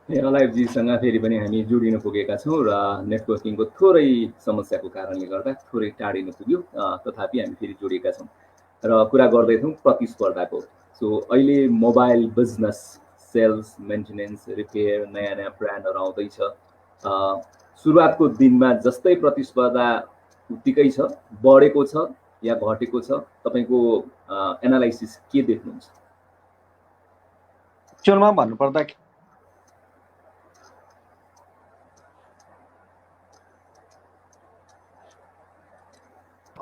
अलाइभजीसँग फेरि पनि हामी जोडिन पुगेका छौँ र नेटवर्किङको थोरै समस्याको कारणले गर्दा थोरै टाढिन पुग्यो, तथापि हामी फेरि जोडिएका छौँ र कुरा गर्दैछौँ प्रतिस्पर्धाको। सो अहिले mobile business, sales, maintenance, repair, नयाँ नयाँ ब्रान्डहरू आउँदैछ। सुरुवातको दिनमा जस्तै प्रतिस्पर्धा उत्तिकै छ, बढेको छ या घटेको छ? तपाईँको एनालाइसिस के देख्नुहुन्छ? एक्चुअलमा भन्नुपर्दा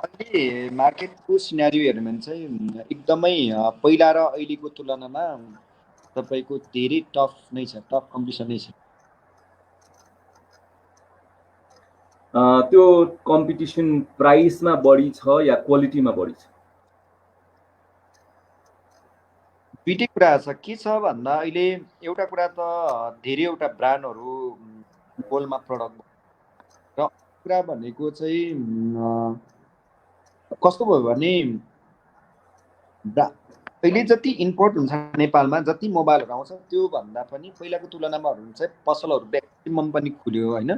अहिले मार्केटको सिनारियो हेर्नु भने चाहिँ एकदमै पहिला र अहिलेको तुलनामा तपाईँको धेरै टफ नै छ, टफ कम्पिटिसन नै छ। त्यो कम्पिटिसन प्राइसमा बढी छ या क्वालिटीमा बढी छ? दुइटै कुरा छ। के छ भन्दा अहिले एउटा कुरा त धेरैवटा ब्रान्डहरू गोल्डमा प्रडक्ट र कुरा भनेको चाहिँ कस्तो भयो भने अहिले जति इम्पोर्ट हुन्छ नेपालमा, जति मोबाइलहरू आउँछ त्योभन्दा पनि पहिलाको तुलनामा चाहिँ पसलहरू म्याक्सिमम पनि खुल्यो होइन।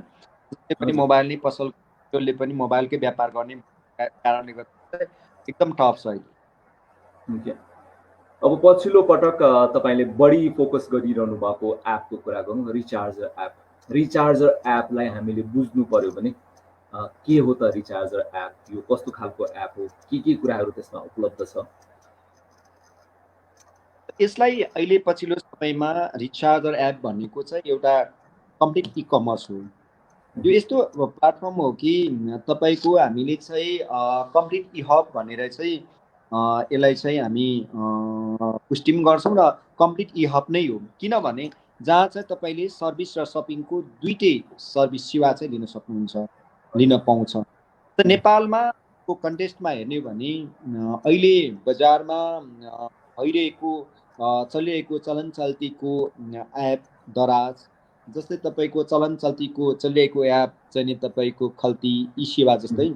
जसले पनि मोबाइल नै पसल, जसले पनि मोबाइलकै व्यापार गर्ने कारणले गर्दा एकदम टफ छ अहिले। अब पछिल्लो पटक तपाईँले बढी फोकस गरिरहनु भएको एपको कुरा गरौँ, रिचार्जर एप। रिचार्जर एपलाई हामीले बुझ्नु पर्यो भने के हो त रिचार्जर एप? यो कस्तो खालको एप हो? के कुराहरू त्यसमा उपलब्ध छ? यसलाई अहिले पछिल्लो समयमा रिचार्जर एप भनेको चाहिँ एउटा कम्प्लिट इ कमर्स हो। यो यस्तो प्लेटफर्म हो कि तपाईँको हामीले चाहिँ कम्प्लिट इ हब भनेर चाहिँ यसलाई चाहिँ हामी पुष्टि पनि गर्छौँ र कम्प्लिट इ हब नै हो। किनभने जहाँ चाहिँ तपाईँले सर्भिस र सपिङको दुइटै सर्भिस सेवा चाहिँ लिन सक्नुहुन्छ, लिन पाउँछ। त नेपालमा को कन्टेस्टमा हेर्ने भने अहिले बजारमा भइरहेको चलिरहेको चलन चल्तीको एप दराज, जस्तै तपाईँको चलन चल्तीको चलिरहेको एप चाहिँ तपाईँको खल्ती ई सेवा जस्तै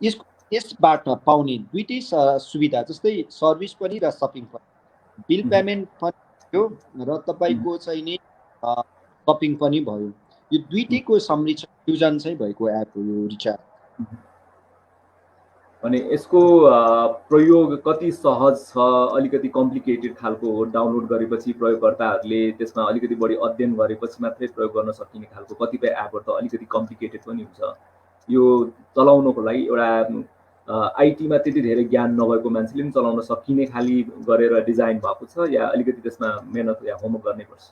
यसबाट पाउने दुइटै सुविधा, जस्तै सर्भिस पनि र सपिङ पनि, बिल पेमेन्ट पनि भयो र तपाईँको चाहिँ नि सपिङ पनि भयो। यो दुइटैको सम्मिश्रण फ्युजन चाहिँ भएको एप हो यो रिचार्ज। अनि यसको प्रयोग कति सहज छ? अलिकति कम्प्लिकेटेड खालको हो? डाउनलोड गरेपछि प्रयोगकर्ताहरूले त्यसमा अलिकति बढी अध्ययन गरेपछि मात्रै प्रयोग गर्न सकिने खालको कतिपय एपहरू त अलिकति कम्प्लिकेटेड पनि हुन्छ। यो चलाउनको लागि एउटा आइटीमा त्यति धेरै ज्ञान नभएको मान्छेले पनि चलाउन सकिने खाली गरेर डिजाइन भएको छ या अलिकति त्यसमा मेहनत या होमवर्क गर्नै पर्छ?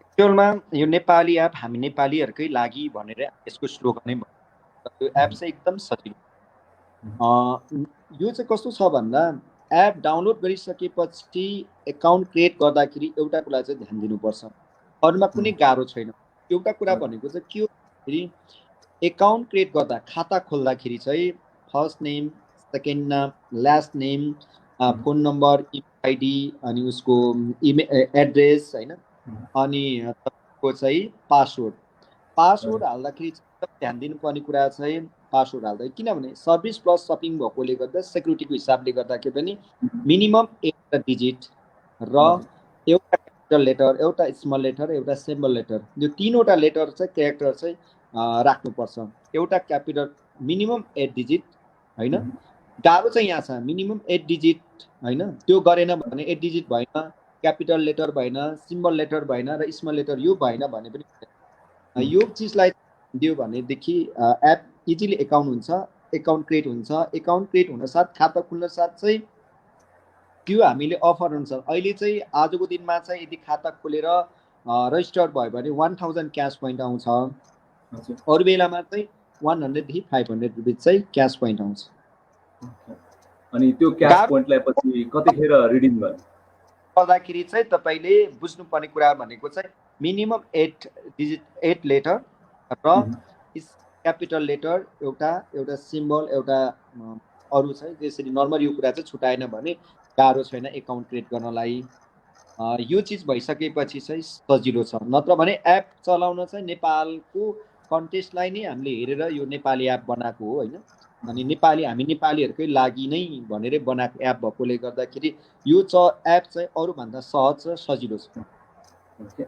एक्चुअलमा यो नेपाली एप हामी नेपालीहरूकै लागि भनेर यसको स्लोगनै भन्छ। यो एप चाहिँ एकदम सजिलो। यो चाहिँ कस्तो छ भन्दा एप डाउनलोड गरिसकेपछि एकाउन्ट क्रिएट गर्दाखेरि एउटा कुरा चाहिँ ध्यान दिनुपर्छ, अरूमा कुनै गाह्रो छैन। एउटा कुरा भनेको चाहिँ के हो भन्दाखेरि एकाउन्ट क्रिएट गर्दा, खाता खोल्दाखेरि चाहिँ फर्स्ट नेम, सेकेन्ड नाम, last name, phone number, email ID, अनि उसको एड्रेस होइन, अनि तपाईँको चाहिँ पासवर्ड हाल्दाखेरि एकदम ध्यान दिनुपर्ने कुरा चाहिँ पासवर्ड हाल्दा, किनभने सर्भिस प्लस सपिङ भएकोले गर्दा सेक्युरिटीको हिसाबले गर्दाखेरि पनि मिनिमम 8 डिजिट र एउटा क्यापिटल लेटर, एउटा स्मल लेटर, एउटा सिम्बल लेटर, यो तीनवटा लेटर चाहिँ क्यारेक्टर चाहिँ राख्नुपर्छ। एउटा क्यापिटल मिनिमम 8 डिजिट होइन, गाह्रो चाहिँ यहाँ छ मिनिमम 8 डिजिट होइन, त्यो गरेन भने 8 डिजिट भएन, क्यापिटल लेटर भएन, सिम्बल लेटर भएन र स्मल लेटर यो भएन भने पनि यो चिजलाई दियो भनेदेखि एप इजिली एकाउन्ट हुन्छ, एकाउन्ट क्रिएट हुन्छ। एकाउन्ट क्रिएट हुन साथ, खाता खुल्न साथ चाहिँ त्यो हामीले अफर अनुसार अहिले चाहिँ आजको दिनमा चाहिँ यदि खाता खोलेर रजिस्टर्ड भयो भने 1000 क्यास पोइन्ट आउँछ। अरू बेलामा चाहिँ 100 देखि 500 रुपियाँ चाहिँ क्यास पोइन्ट आउँछ। अनि त्यो क्यास पोइन्टलाई पछि कतिखेर रिडिम गर्दाखेरि चाहिँ तपाईँले बुझ्नुपर्ने कुरा भनेको चाहिँ मिनिमम 8 डिजिट, 8 लेटर र क्यापिटल लेटर, एउटा सिम्बल, एउटा अरू चाहिँ त्यसरी नर्मल यो कुरा चाहिँ छुटाएन भने गाह्रो छैन एकाउन्ट क्रिएट गर्नलाई। यो चिज भइसकेपछि चाहिँ सजिलो छ। नत्र भने एप चलाउन चाहिँ नेपालको कन्टेस्टलाई नै हामीले हेरेर यो नेपाली एप बनाएको हो होइन, अनि हामी नेपालीहरूकै लागि नै भनेर बनाएको एप भएकोले गर्दाखेरि यो एप चाहिँ अरूभन्दा सहज र सजिलो छ। ओके,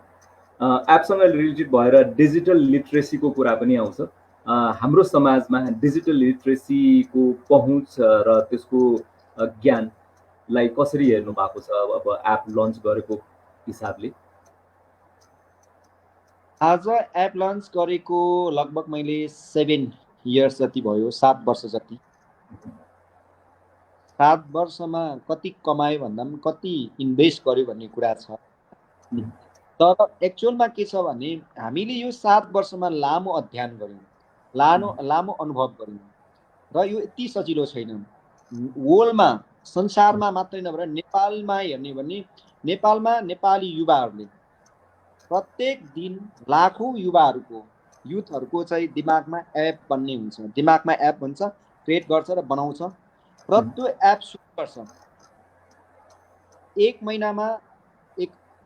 एपसँग रिलेटेड भएर डिजिटल लिट्रेसीको कुरा पनि आउँछ। हाम्रो समाजमा डिजिटल लिट्रेसीको पहुँच र त्यसको ज्ञानलाई कसरी हेर्नु भएको छ अब एप लन्च गरेको हिसाबले? आज एप लन्च गरेको लगभग मैले 7 इयर्स जति भयो, 7 वर्ष जति। 7 वर्षमा कति कमायो भन्दा पनि कति इन्भेस्ट गर्यो भन्ने कुरा छ। तर एक्चुअलमा के छ भने हामीले यो 7 वर्षमा लामो अध्ययन गऱ्यौँ, लामो अनुभव गऱ्यौँ र यो यति सजिलो छैन। वर्ल्डमा, संसारमा मात्रै नभएर नेपालमा हेर्ने भने नेपालमा नेपाली युवाहरूले प्रत्येक दिन लाखौँ युथहरूको चाहिँ दिमागमा एप बन्ने हुन्छ, दिमागमा एप हुन्छ, क्रिएट गर्छ र बनाउँछ र त्यो एप सुरु गर्छ। 1 महिनामा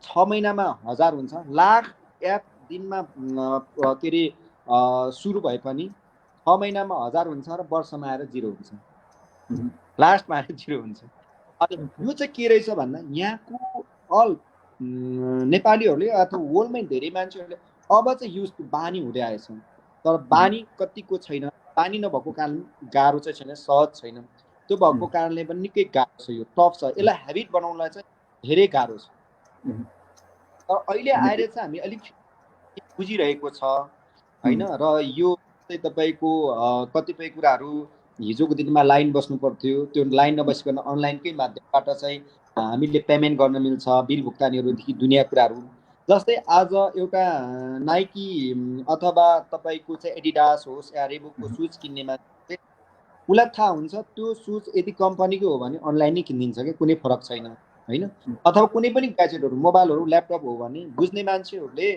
6 महिनामा 1000 हुन्छ, लाख एप दिनमा के अरे सुरु भए पनि 6 महिनामा 1000 हुन्छ र वर्षमा आएर 0 हुन्छ, लास्टमा आएर 0 हुन्छ। अनि यो चाहिँ के रहेछ भन्दा यहाँको अल नेपालीहरूले अथवा वर्ल्डमै धेरै मान्छेहरूले अब चाहिँ युज बानी हुँदै आएछ। तर बानी कतिको छैन, बानी नभएको कारण गाह्रो चाहिँ छैन, सहज छैन। त्यो भएको कारणले पनि निकै गाह्रो छ, यो टफ छ। यसलाई हेबिट बनाउनलाई चाहिँ धेरै गाह्रो छ। तर अहिले आएर चाहिँ हामी अलिक बुझिरहेको छ हैन। र यो चाहिँ तपाईको कतिपय कुराहरू हिजोको दिनमा लाइन बस्नु पर्थ्यो, त्यो लाइन नबसिकन अनलाइनकै माध्यमबाट चाहिँ हामीले पेमेन्ट गर्न मिल्छ, बिल भुक्तानीहरूदेखि दुनियाँ कुराहरू। जस्तै आज एउटा नाइकी अथवा तपाईको चाहिँ एडिडास होस् या रेबुकको सुज किन्ने मान्छे उसलाई थाहा हुन्छ त्यो सुज यदि कम्पनीको हो भने अनलाइनै किनिदिन्छ कि कुनै फरक छैन हैन। अथवा कुनै पनि ग्याजेटहरू, मोबाइलहरू, ल्यापटप हो भने बुझ्ने मान्छेहरूले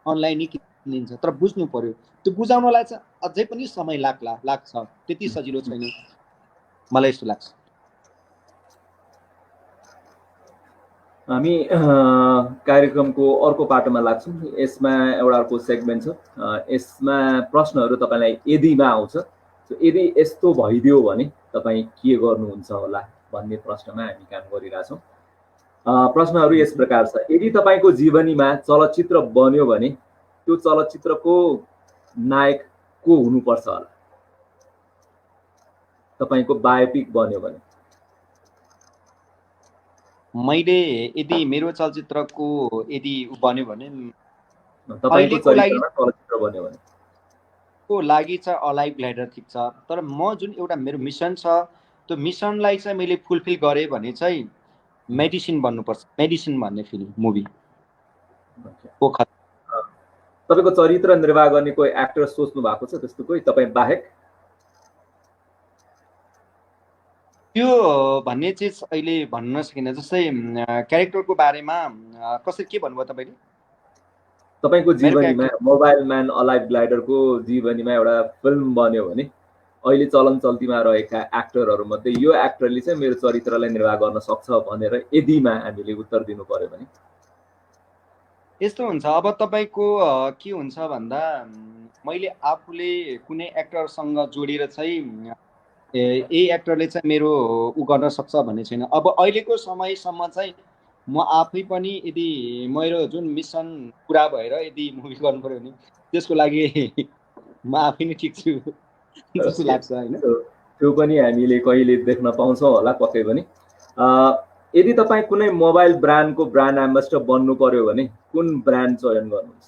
अनलाइनै किनिदिन्छ। तर बुझ्नु पर्यो, त्यो बुझाउनलाई चाहिँ अझै पनि समय लाग्छ, त्यति सजिलो छैन मलाई यस्तो लाग्छ। हामी कार्यक्रमको अर्को पाटोमा लाग्छौँ। यसमा एउटा अर्को सेगमेन्ट छ, यसमा प्रश्नहरू तपाईँलाई यदिमा आउँछ। यदि यस्तो भइदियो भने तपाईँ के गर्नुहुन्छ होला भन्ने प्रश्नमा हामी काम गरिरहेछौँ। प्रश्नहरू यस प्रकार छ। यदि तपाईँको जीवनीमा चलचित्र बन्यो भने त्यो चलचित्रको नायक को हुनुपर्छ होला? तपाईँको बायोपिक बन्यो भने? मैले यदि मेरो चलचित्रको यदि बन्यो भने तपाईँको चरित्रमा चलचित्र बन्यो भने को लागि चाहिँ अलाइभ ग्लाइडर ठिक छ। तर म जुन एउटा मेरो मिसन छ त्यो मिसनलाई चाहिँ मैले फुलफिल गरेँ भने चाहिँ मेडिसिन बन्नुपर्छ। मेडिसिन भन्ने फिल्म मुभी को तपाईँको चरित्र निर्वाह गर्ने कोही एक्टर सोच्नु भएको छ त्यस्तो कोही तपाईँ बाहेक? त्यो भन्ने चिज अहिले भन्न सकिन्न। जस्तै क्यारेक्टरको बारेमा कसरी के भन्नुभयो तपाईँले? तपाईँको जीवनीमा मोबाइल म्यान अलाइभ ग्लाइडरको जीवनीमा एउटा फिल्म बन्यो भने अहिले चलन चल्तीमा रहेका एक्टरहरू मध्ये यो एक्टरले चाहिँ मेरो चरित्रलाई निर्वाह गर्न सक्छ भनेर यदिमा हामीले उत्तर दिनु पर्यो भने यस्तो हुन्छ। अब तपाईँको के हुन्छ भन्दा मैले आफूले कुनै एक्टरसँग जोडेर चाहिँ ए एक्टरले चाहिँ मेरो उ गर्न सक्छ भन्ने छैन। अब अहिलेको समयसम्म चाहिँ म आफै पनि यदि मेरो जुन मिसन पुरा भएर यदि मुभी गर्नु पर्यो भने त्यसको लागि म आफै नै ठिक छु जस्तो लाग्छ हैन। त्यो पनि हामीले कहिले देख्न पाउँछौँ होला पक्कै पनि। यदि तपाईँ कुनै मोबाइल ब्रान्डको ब्रान्ड एम्बेसडर बन्नु पर्यो भने कुन ब्रान्ड चयन गर्नुहुन्छ?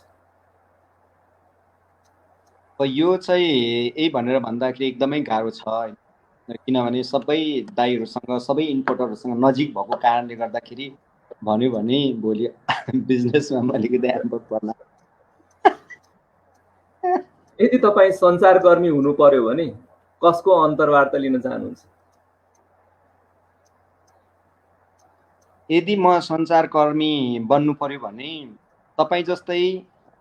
यो चाहिँ यही भनेर भन्दाखेरि एकदमै गाह्रो छ हैन। किनभने सबै दाइहरूसँग, सबै इम्पोर्टरहरूसँग नजिक भएको कारणले गर्दाखेरि भन्यो भने भोलि बिजनेसमा अलिकति इम्पोर्ट पर्ला। यदि तपाईँ सञ्चारकर्मी हुनु पर्यो भने कसको अन्तर्वार्ता लिन चाहनुहुन्छ? यदि म सञ्चारकर्मी बन्नु पर्यो भने तपाईँ जस्तै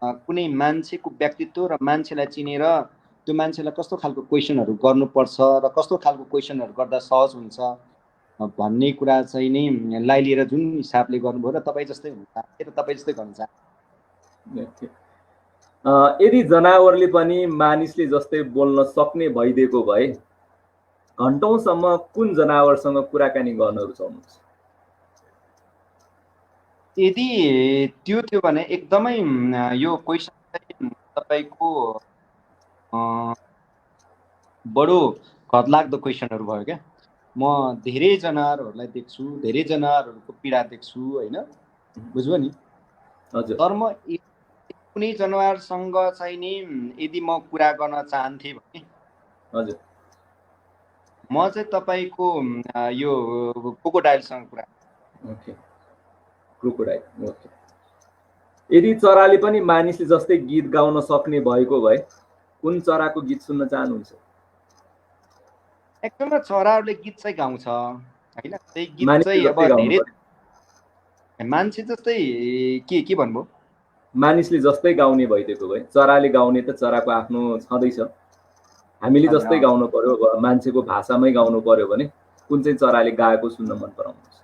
कुनै मान्छेको व्यक्तित्व र मान्छेलाई चिनेर त्यो मान्छेलाई कस्तो खालको क्वेसनहरू गर्नुपर्छ र कस्तो खालको क्वेसनहरू गर्दा सहज हुन्छ भन्ने कुरा चाहिँ नै लाई लिएर जुन हिसाबले गर्नुभयो र तपाईँ जस्तै हुन्छ र तपाईँ जस्तै गर्न चाहन्छु। यदि जनावरले पनि मानिसले जस्तै बोल्न सक्ने भइदिएको भए घण्टौँसम्म कुन जनावरसँग कुराकानी गर्न रुचाउनुहुन्छ? यदि त्यो थियो भने एकदमै यो क्वेसन चाहिँ तपाईँको बडो घतलाग्दो क्वेसनहरू भयो क्या। म धेरै जनावरहरूलाई देख्छु, धेरै जनावरहरूको पीडा देख्छु होइन, बुझ्यो नि। हजुर तर म कुनै जनावरसँग चाहिँ नि यदि म कुरा गर्न चाहन्थेँ भने हजुर म चाहिँ तपाईँको यो क्रोकोडाइलसँग कुरा। Okay crocodile okay. यदि चराले पनि मानिसले जस्तै गीत गाउन सक्ने भएको भए कुन चराको गीत सुन्न चाहनुहुन्छ? एकदमै चराहरूले गीत चाहिँ गाउँछ होइन, त्यही गीत मानिसले चाहिँ अब जस्तै गाउनु धेरै पर्यो। मान्छे जस्तै के भन्नुभयो? मानिसले जस्तै गाउने भइदिएको भए, चराले गाउने त चराको आफ्नो छँदैछ, हामीले जस्तै हजुर गाउनु पर्यो, मान्छेको भाषामै गाउनु पर्यो भने कुन चाहिँ चराले गाएको सुन्न मन पराउनुहुन्छ?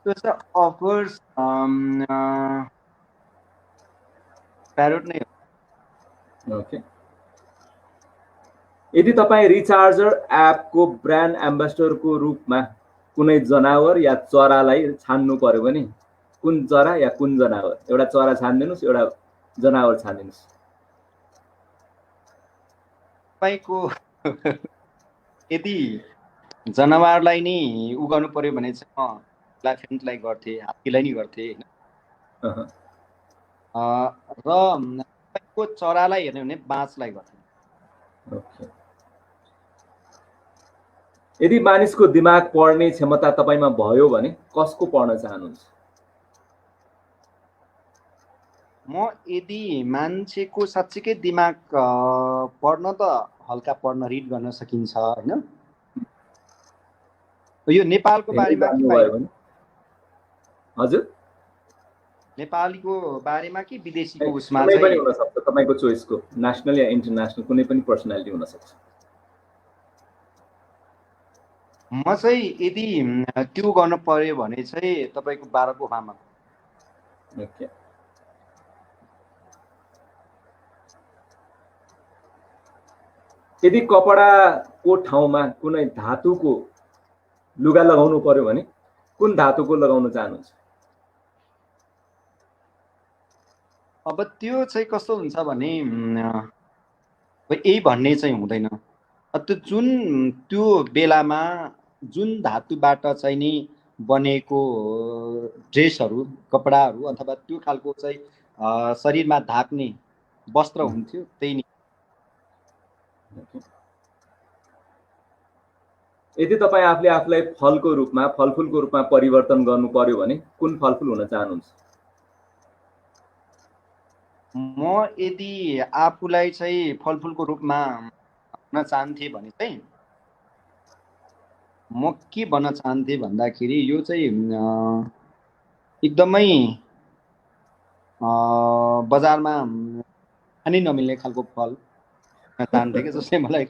त्यो चाहिँ अफकोर्स प्यारोट नै हो। ओके। यदि तपाईँ रिचार्जर एपको ब्रान्ड एम्बेसडरको रूपमा कुनै जनावर या चरालाई छान्नु पर्यो भने कुन चरा या कुन जनावर? एउटा चरा छानिदिनुहोस्, एउटा जनावर छानिदिनुहोस्। तपाईँको यदि जनावरलाई नै उ गर्नु पर्यो भने चाहिँ म इलेफेन्टलाई गर्थेँ, हात्तीलाई नै गर्थेँ होइन। अहँ, र तपाईँको चरालाई हेर्ने भने बाँसलाई गर्थेँ। ओके। यदि मानिसको दिमाग पढ्ने क्षमता तपाईँमा भयो भने कसको पढ्न चाहनुहुन्छ? म यदि मान्छेको साँच्चीकै दिमाग पढ्न त हल्का पढ्न रिड गर्न सकिन्छ होइन। यो नेपालको धेरै बारेमा कि जान्नुभयो बाहिर? भने हजुर नेपालीको बारेमा कि विदेशीको उसमा कुनै पनि चाहिँ? हुनसक्छ, तपाईँको चोइसको, नेसनल या इन्टरनेसनल कुनै पनि पर्सनालिटी हुनसक्छ। म चाहिँ यदि त्यो गर्नु पर्यो भने चाहिँ तपाईँको बाराक ओबामा। ओके। यदि कपडाको ठाउँमा कुनै धातुको लुगा लगाउनु पर्यो भने कुन धातुको लगाउन चाहनुहुन्छ? अब त्यो चाहिँ कस्तो हुन्छ भने यही भन्ने चाहिँ हुँदैन। त्यो त्यो बेलामा जुन धातुबाट चाहिँ नि बनेको ड्रेसहरू, कपडाहरू अथवा त्यो खालको चाहिँ शरीरमा ढाक्ने वस्त्र हुन्थ्यो, त्यही नै। यदि तपाईँ आफूले आफूलाई फलको रूपमा, फलफुलको रूपमा परिवर्तन गर्नु पर्यो भने कुन फलफुल हुन चाहनुहुन्छ? म यदि आफूलाई चाहिँ फलफुलको रूपमा हुन चाहन्थेँ भने चाहिँ म के भन्न चाहन्थेँ भन्दाखेरि यो चाहिँ एकदमै बजारमा खानै नमिल्ने खालको फल चाहन्थेँ कि जसले मलाई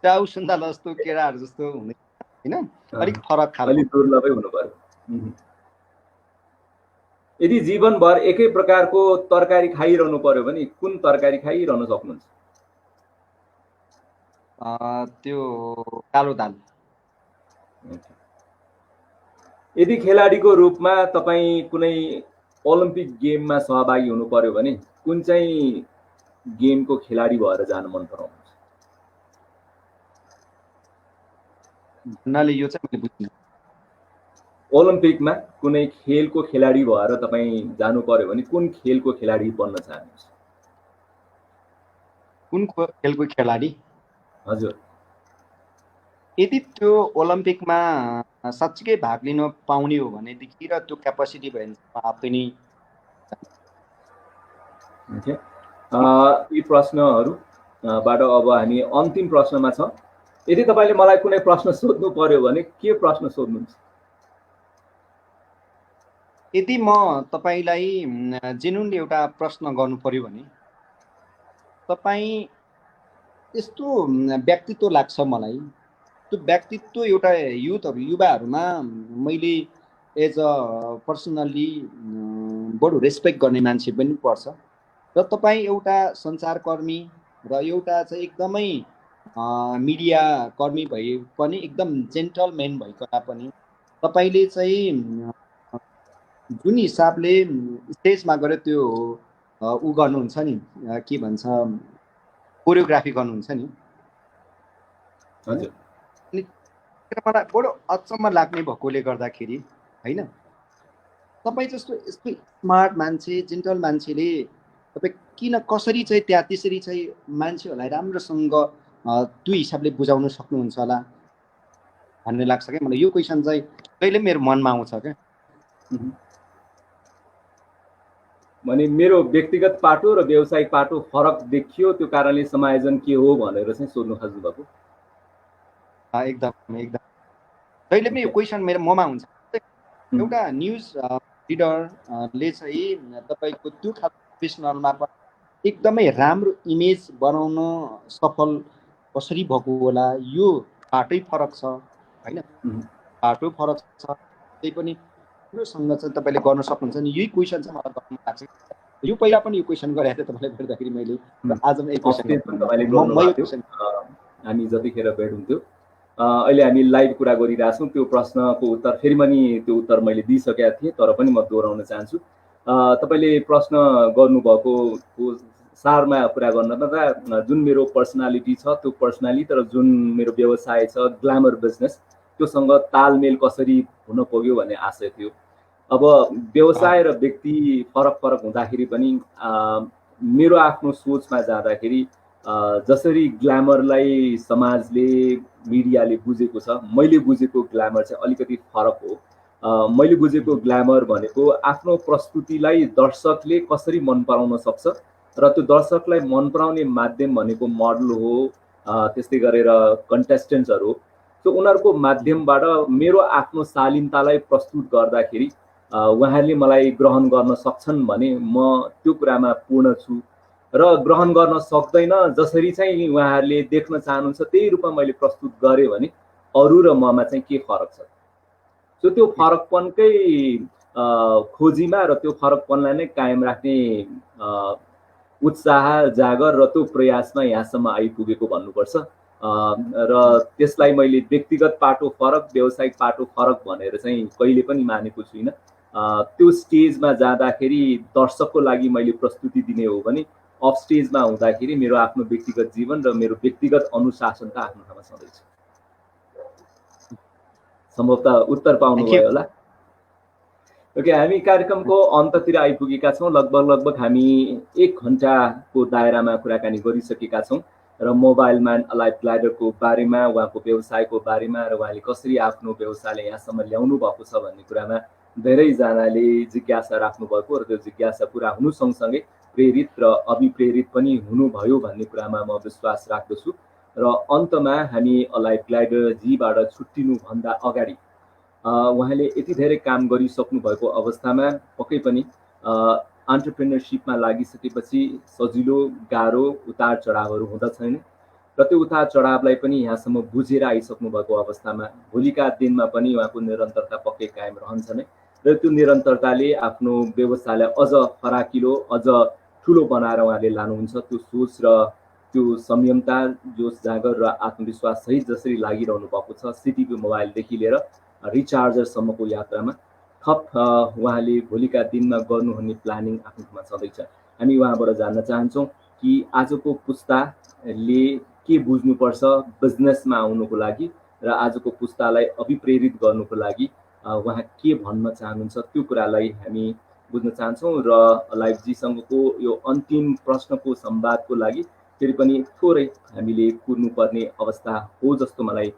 च्याउ सुन्तला जस्तो, केराहरू जस्तो हुने होइन, अलिक फरक खालको। अलिक दुर्लभै हुनु पर्यो। यदि जीवनभर एकै प्रकारको तरकारी खाइरहनु पर्यो भने कुन तरकारी खाइरहन सक्नुहुन्छ? त्यो कालो दाल। यदि खेलाडीको रूपमा तपाईँ कुनै ओलम्पिक गेममा सहभागी हुनु पर्यो भने कुन चाहिँ गेमको खेलाडी भएर जान मन पराउनुहुन्छ? भन्नाले यो चाहिँ मैले बुझिनँ। ओलम्पिकमा कुनै खेलको खेलाडी भएर तपाईँ जानु पर्यो भने कुन खेलको खेलाडी बन्न चाहनुहुन्छ? कुन खेलको खेलाडी? हजुर। यदि त्यो ओलम्पिकमा साँच्चीकै भाग लिन पाउने हो भनेदेखि र त्यो क्यापासिटी भयो भने म आफै नै। यी प्रश्नहरूबाट अब हामी अन्तिम प्रश्नमा छौँ। यदि तपाईँले मलाई कुनै प्रश्न सोध्नु पर्यो भने के प्रश्न सोध्नुहुन्छ? यदि म तपाईँलाई जेन्युनली एउटा प्रश्न गर्नु पर्यो भने तपाईँ यस्तो व्यक्तित्व लाग्छ मलाई, त्यो व्यक्तित्व एउटा युवाहरूमा मैले एज अ पर्सनल्ली बडो रेस्पेक्ट गर्ने मान्छे पनि पर्छ र तपाईँ एउटा सञ्चारकर्मी र एउटा चाहिँ एकदमै मिडिया कर्मी भए पनि एकदम जेन्टलमेन भएको तापनि तपाईँले चाहिँ जुन हिसाबले स्टेजमा गएर त्यो ऊ गर्नुहुन्छ नि, के भन्छ, कोरियोग्राफी गर्नुहुन्छ नि, होइन? हजुर अनि त्यो मलाई बडो अचम्म लाग्ने भएकोले गर्दाखेरि, होइन, तपाईँ जस्तो यस्तो स्मार्ट मान्छे, जेन्टल मान्छेले तपाईँ किन कसरी चाहिँ त्यहाँ त्यसरी चाहिँ मान्छेहरूलाई राम्रोसँग त्यो हिसाबले बुझाउन सक्नुहुन्छ होला भन्ने लाग्छ क्या मलाई। यो क्वेसन चाहिँ कहिले मेरो मनमा आउँछ क्या। भने मेरो व्यक्तिगत पाटो र व्यावसायिक पाटो फरक देखियो, त्यो कारणले समायोजन के हो भनेर चाहिँ सोध्नु खोज्नु भएको। एकदम एकदम जहिले पनि यो क्वेसन मेरो ममा हुन्छ। एउटा न्युज रिडरले चाहिँ तपाईँको त्यो खालको प्रोफेसनलमा पनि एकदमै राम्रो इमेज बनाउन सफल कसरी भएको होला, यो बाटै फरक छ, होइन? बाटो फरक छ, त्यही पनि राम्रोसँग चाहिँ तपाईँले गर्न सक्नुहुन्छ नि। यही क्वेसन चाहिँ मलाई गर्न लाग्छ। यो पहिला पनि यो क्वेसन गरेको थिएँ तपाईँलाई भेट्दाखेरि मैले, र आज पनि तपाईँले गर्नुभएको थियो हामी जतिखेर भेट हुन्थ्यो। अहिले हामी लाइभ कुरा गरिरहेछौँ, त्यो प्रश्नको उत्तर फेरि पनि त्यो उत्तर मैले दिइसकेका थिएँ, तर पनि म दोहोऱ्याउन चाहन्छु। तपाईँले प्रश्न गर्नुभएको सारमा कुरा गर्दा जुन मेरो पर्सनालिटी छ त्यो पर्सनालिटी र जुन मेरो व्यवसाय छ ग्ल्यामर बिजनेस, त्योसँग तालमेल कसरी हुन पुग्यो भन्ने आशय थियो। अब व्यवसाय र व्यक्ति फरक फरक हुँदाखेरि पनि मेरो आफ्नो सोचमा जाँदाखेरि जसरी ग्ल्यामरलाई समाजले मिडियाले बुझेको छ, मैले बुझेको ग्ल्यामर चाहिँ अलिकति फरक हो। मैले बुझेको ग्ल्यामर भनेको आफ्नो प्रस्तुतिलाई दर्शकले कसरी मन पराउन सक्छ र त्यो दर्शकलाई मन पराउने माध्यम भनेको मोडल हो, त्यस्तै गरेर कन्टेस्टेन्ट्सहरू हो। सो उनीहरूको माध्यमबाट मेरो आफ्नो शालीनतालाई प्रस्तुत गर्दाखेरि उहाँहरूले मलाई ग्रहण गर्न सक्छन् भने म त्यो कुरामा पूर्ण छु, र ग्रहण गर्न सक्दैन जसरी चाहिँ उहाँहरूले देख्न चाहनुहुन्छ त्यही रूपमा मैले प्रस्तुत गरेँ भने अरू र ममा चाहिँ के फरक छ। सो त्यो फरकपनकै खोजीमा र त्यो फरकपनलाई नै कायम राख्ने उत्साह, जागर र त्यो प्रयासमा यहाँसम्म आइपुगेको भन्नुपर्छ। र त्यसलाई मैले व्यक्तिगत पाटो फरक, व्यावसायिक पाटो फरक भनेर चाहिँ कहिले पनि मानेको छुइनँ। त्यो स्टेजमा जाँदाखेरि दर्शकको लागि मैले प्रस्तुति दिने हो भने अफ स्टेजमा हुँदाखेरि मेरो आफ्नो व्यक्तिगत जीवन र मेरो व्यक्तिगत अनुशासन त आफ्नो ठाउँमा छँदैछ। सम्भवतः उत्तर पाउनुभयो होला। ओके, हामी कार्यक्रमको अन्ततिर आइपुगेका छौँ। लगभग हामी 1 घन्टाको दायरामा कुराकानी गरिसकेका छौँ र मोबाइल म्यान अलाइभ ग्लाइडरको बारेमा, उहाँको व्यवसायको बारेमा र उहाँले कसरी आफ्नो व्यवसायलाई यहाँसम्म ल्याउनु भएको छ भन्ने कुरामा धेरैजनाले जिज्ञासा राख्नुभएको र त्यो जिज्ञासा पुरा हुनु सँगसँगै प्रेरित र अभिप्रेरित पनि हुनुभयो भन्ने कुरामा म विश्वास राख्दछु। र अन्तमा हामी अलाइभ ग्लाइडरजीबाट छुट्टिनुभन्दा अगाडि उहाँले यति धेरै काम गरिसक्नु भएको अवस्थामा पक्कै पनि एन्टरप्रेन्योरसिपमा लागिसकेपछि सजिलो, गाह्रो, उतार चढावहरू हुँदछन् र त्यो उतार चढावलाई पनि यहाँसम्म बुझेर आइसक्नु भएको अवस्थामा भोलिका दिनमा पनि उहाँको निरन्तरता पक्कै कायम रहन्छ नै, र त्यो निरन्तरताले आफ्नो व्यवसायलाई अझ फराकिलो, अझ ठुलो बनाएर उहाँले लानुहुन्छ। त्यो सोच र त्यो संयमता, जोस जागर र आत्मविश्वास सहित जसरी लागिरहनु भएको छ सिटिपी मोबाइलदेखि लिएर रिचार्जरसम्मको यात्रामा, थप उहाँले भोलिका दिनमा गर्नुहुने प्लानिङ आफ्नोमा छँदैछ। हामी उहाँबाट जान्न चाहन्छौँ कि आजको पुस्ताले के बुझ्नुपर्छ बिजनेसमा आउनुको लागि र आजको पुस्तालाई अभिप्रेरित गर्नुको लागि उहाँ के भन्न चाहनुहुन्छ त्यो कुरालाई हामी बुझ्न चाहन्छौँ। र लाइभजीसँगको यो अन्तिम प्रश्नको संवादको लागि फेरि पनि थोरै हामीले कुर्नुपर्ने अवस्था हो जस्तो मलाई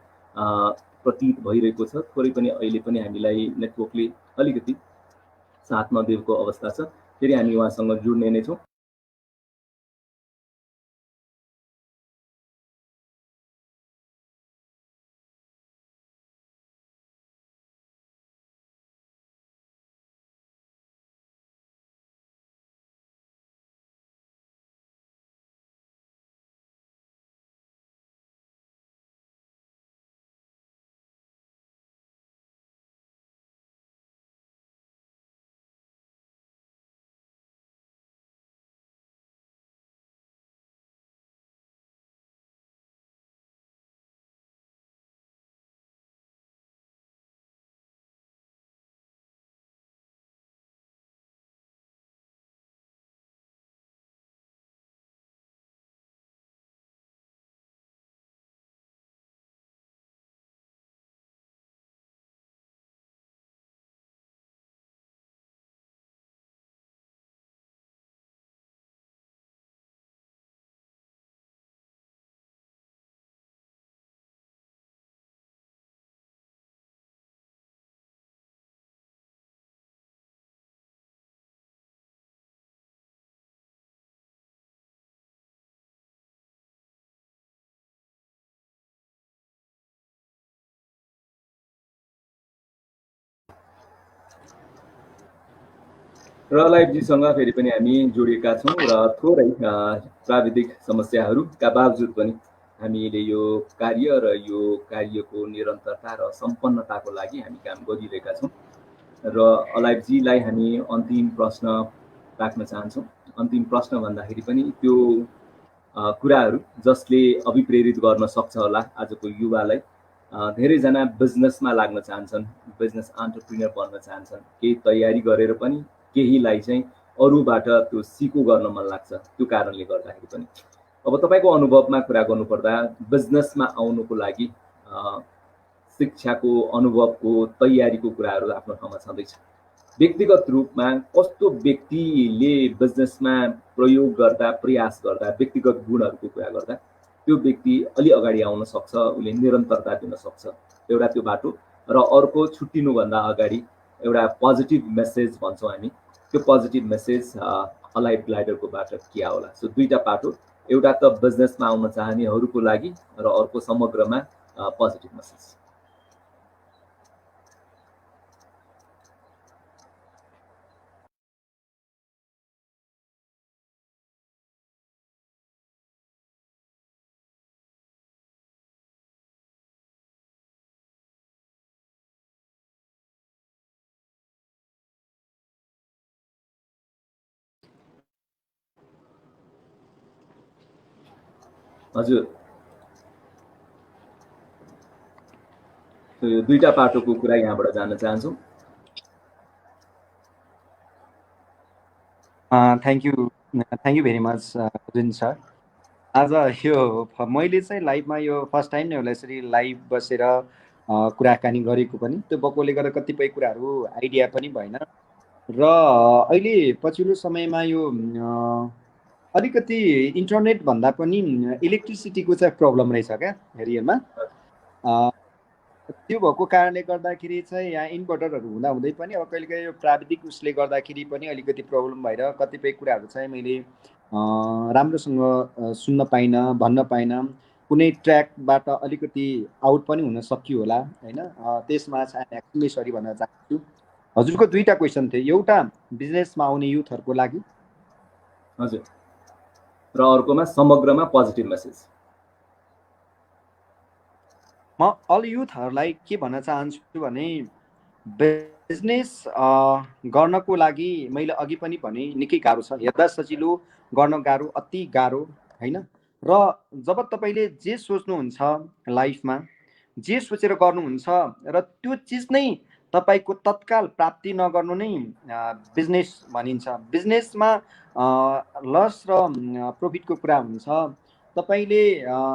प्रतीत भइरहेको छ। थोरै पनि अहिले पनि हामीलाई नेटवर्कले अलिकति साथ नदिएको अवस्था छ। फेरि हामी उहाँसँग जुड्ने नै छौँ। र लाइभजीसँग फेरि पनि हामी जोडिएका छौँ र थोरै प्राविधिक समस्याहरूका बावजुद पनि हामीले यो कार्य र यो कार्यको निरन्तरता र सम्पन्नताको लागि हामी काम गरिरहेका छौँ र अलाइभजीलाई हामी अन्तिम प्रश्न राख्न चाहन्छौँ। अन्तिम प्रश्न भन्दाखेरि पनि त्यो कुराहरू जसले अभिप्रेरित गर्न सक्छ होला आजको युवालाई। धेरैजना बिजनेसमा लाग्न चाहन्छन्, बिजनेस एन्टरप्रेन्योर बन्न चाहन्छन्, केही तयारी गरेर पनि केहीलाई चाहिँ अरूबाट त्यो सिको गर्न मन लाग्छ, त्यो कारणले गर्दाखेरि पनि। अब तपाईँको अनुभवमा कुरा गर्नुपर्दा बिजनेसमा आउनुको लागि शिक्षाको अनुभवको तयारीको कुराहरू आफ्नो ठाउँमा छँदैछ। व्यक्तिगत रूपमा कस्तो व्यक्तिले बिजनेसमा प्रयोग गर्दा प्रयास गर्दा व्यक्तिगत गुणहरूको कुरा गर्दा त्यो व्यक्ति अलि अगाडि आउन सक्छ, उसले निरन्तरता दिन सक्छ, एउटा त्यो बाटो। र अर्को छुट्टिनुभन्दा अगाडि एउटा पोजिटिभ मेसेज भन्छौँ हामी, त्यो पोजिटिभ मेसेज अलाइभ ग्लाइडरकोबाट के होला। सो दुईटा बाटो, एउटा त बिजनेसमा आउन चाहनेहरूको लागि र अर्को समग्रमा पोजिटिभ मेसेज। हजुर, यो दुईटा बाटोको कुरा यहाँबाट जान्न चाहन्छौँ। थ्याङ्क यू भेरी मच जुन सर। आज यो मैले चाहिँ लाइभमा यो फर्स्ट टाइम नै होला यसरी लाइभ बसेर कुराकानी गरेको पनि, त्यो बकोले गर्दा कतिपय कुराहरू आइडिया पनि भएन। र अहिले पछिल्लो समयमा यो अलिकति इन्टरनेट भन्दा पनि इलेक्ट्रिसिटीको चाहिँ प्रब्लम रहेछ क्या एरियामा। त्यो भएको कारणले गर्दाखेरि चाहिँ यहाँ इन्भर्टरहरू हुँदाहुँदै पनि अब कहिलेकाहीँ यो प्राविधिक उसले गर्दाखेरि पनि अलिकति प्रब्लम भएर कतिपय कुराहरू चाहिँ मैले राम्रोसँग सुन्न पाइनँ, भन्न पाइनँ। कुनै ट्र्याकबाट अलिकति आउट पनि हुन सक्यो होला होइन। त्यसमा चाहिँ एक्चुअली सरी भन्न चाहन्छु। हजुरको दुईटा क्वेसन थियो, एउटा बिजनेसमा आउने युथहरूको लागि, हजुर, र अर्कोमा समग्रमा पोजिटिभ मेसेज। म अल युथहरूलाई के भन्न चाहन्छु भने बिजनेस गर्नको लागि मैले अघि पनि भने निकै गाह्रो छ, हेर्दा सजिलो, गर्न गाह्रो, अति गाह्रो होइन। र जब तपाईँले जे सोच्नुहुन्छ लाइफमा, जे सोचेर गर्नुहुन्छ र त्यो चिज नै तपाईँको तत्काल प्राप्ति नगर्नु नै बिजनेस भनिन्छ। बिजनेसमा लस र प्रफिटको कुरा हुन्छ। तपाईँले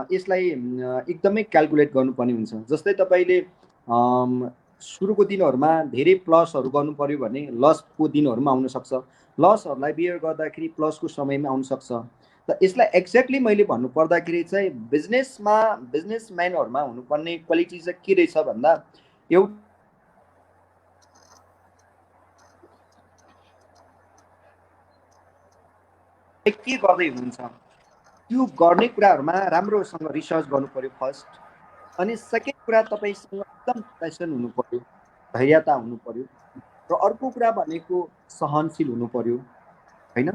यसलाई एकदमै क्यालकुलेट गर्नुपर्ने हुन्छ। जस्तै तपाईँले सुरुको दिनहरूमा धेरै प्लसहरू गर्नु पर्यो भने लसको दिनहरूमा आउन सक्छ, लसहरूलाई बियर गर्दाखेरि प्लसको समयमा आउन सक्छ। त यसलाई एक्ज्याक्टली मैले भन्नु पर्दाखेरि चाहिँ बिजनेसम्यानहरूमा हुनुपर्ने क्वालिटी चाहिँ के रहेछ भन्दा एउटा के गर्दै हुनुहुन्छ त्यो गर्ने कुराहरूमा राम्रोसँग रिसर्च गर्नु पर्यो फर्स्ट। अनि सेकेन्ड कुरा तपाईँसँग एकदम प्यासन हुनु पर्यो, धैर्यता हुनु पर्यो। र अर्को कुरा भनेको सहनशील हुनु पर्यो होइन।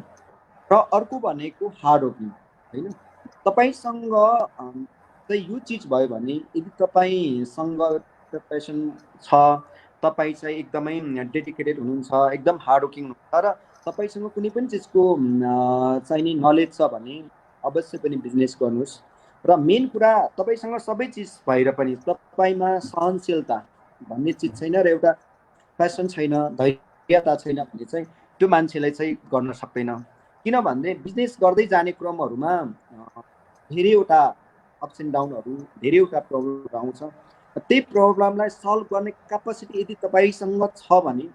र अर्को भनेको हार्ड वर्किङ होइन। तपाईँसँग चाहिँ यो चिज भयो भने यदि तपाईँसँग प्यासन छ, तपाईँ चाहिँ एकदमै डेडिकेटेड हुनुहुन्छ, एकदम हार्ड वर्किङ हुनुहुन्छ र तपाईँसँग कुनै पनि चिजको चाहिने नलेज छ भने अवश्य पनि बिजनेस गर्नुहोस्। र मेन कुरा तपाईँसँग सबै चिज भएर पनि तपाईँमा सहनशीलता भन्ने चिज छैन र एउटा प्यासन छैन, धैर्यता छैन भने चाहिँ त्यो मान्छेलाई चाहिँ गर्न सक्दैन। किनभने बिजनेस गर्दै जाने क्रमहरूमा धेरैवटा अप्स एन्ड डाउनहरू, धेरैवटा प्रब्लमहरू आउँछ। त्यही प्रब्लमलाई सल्भ गर्ने क्यापासिटी यदि तपाईँसँग छ भने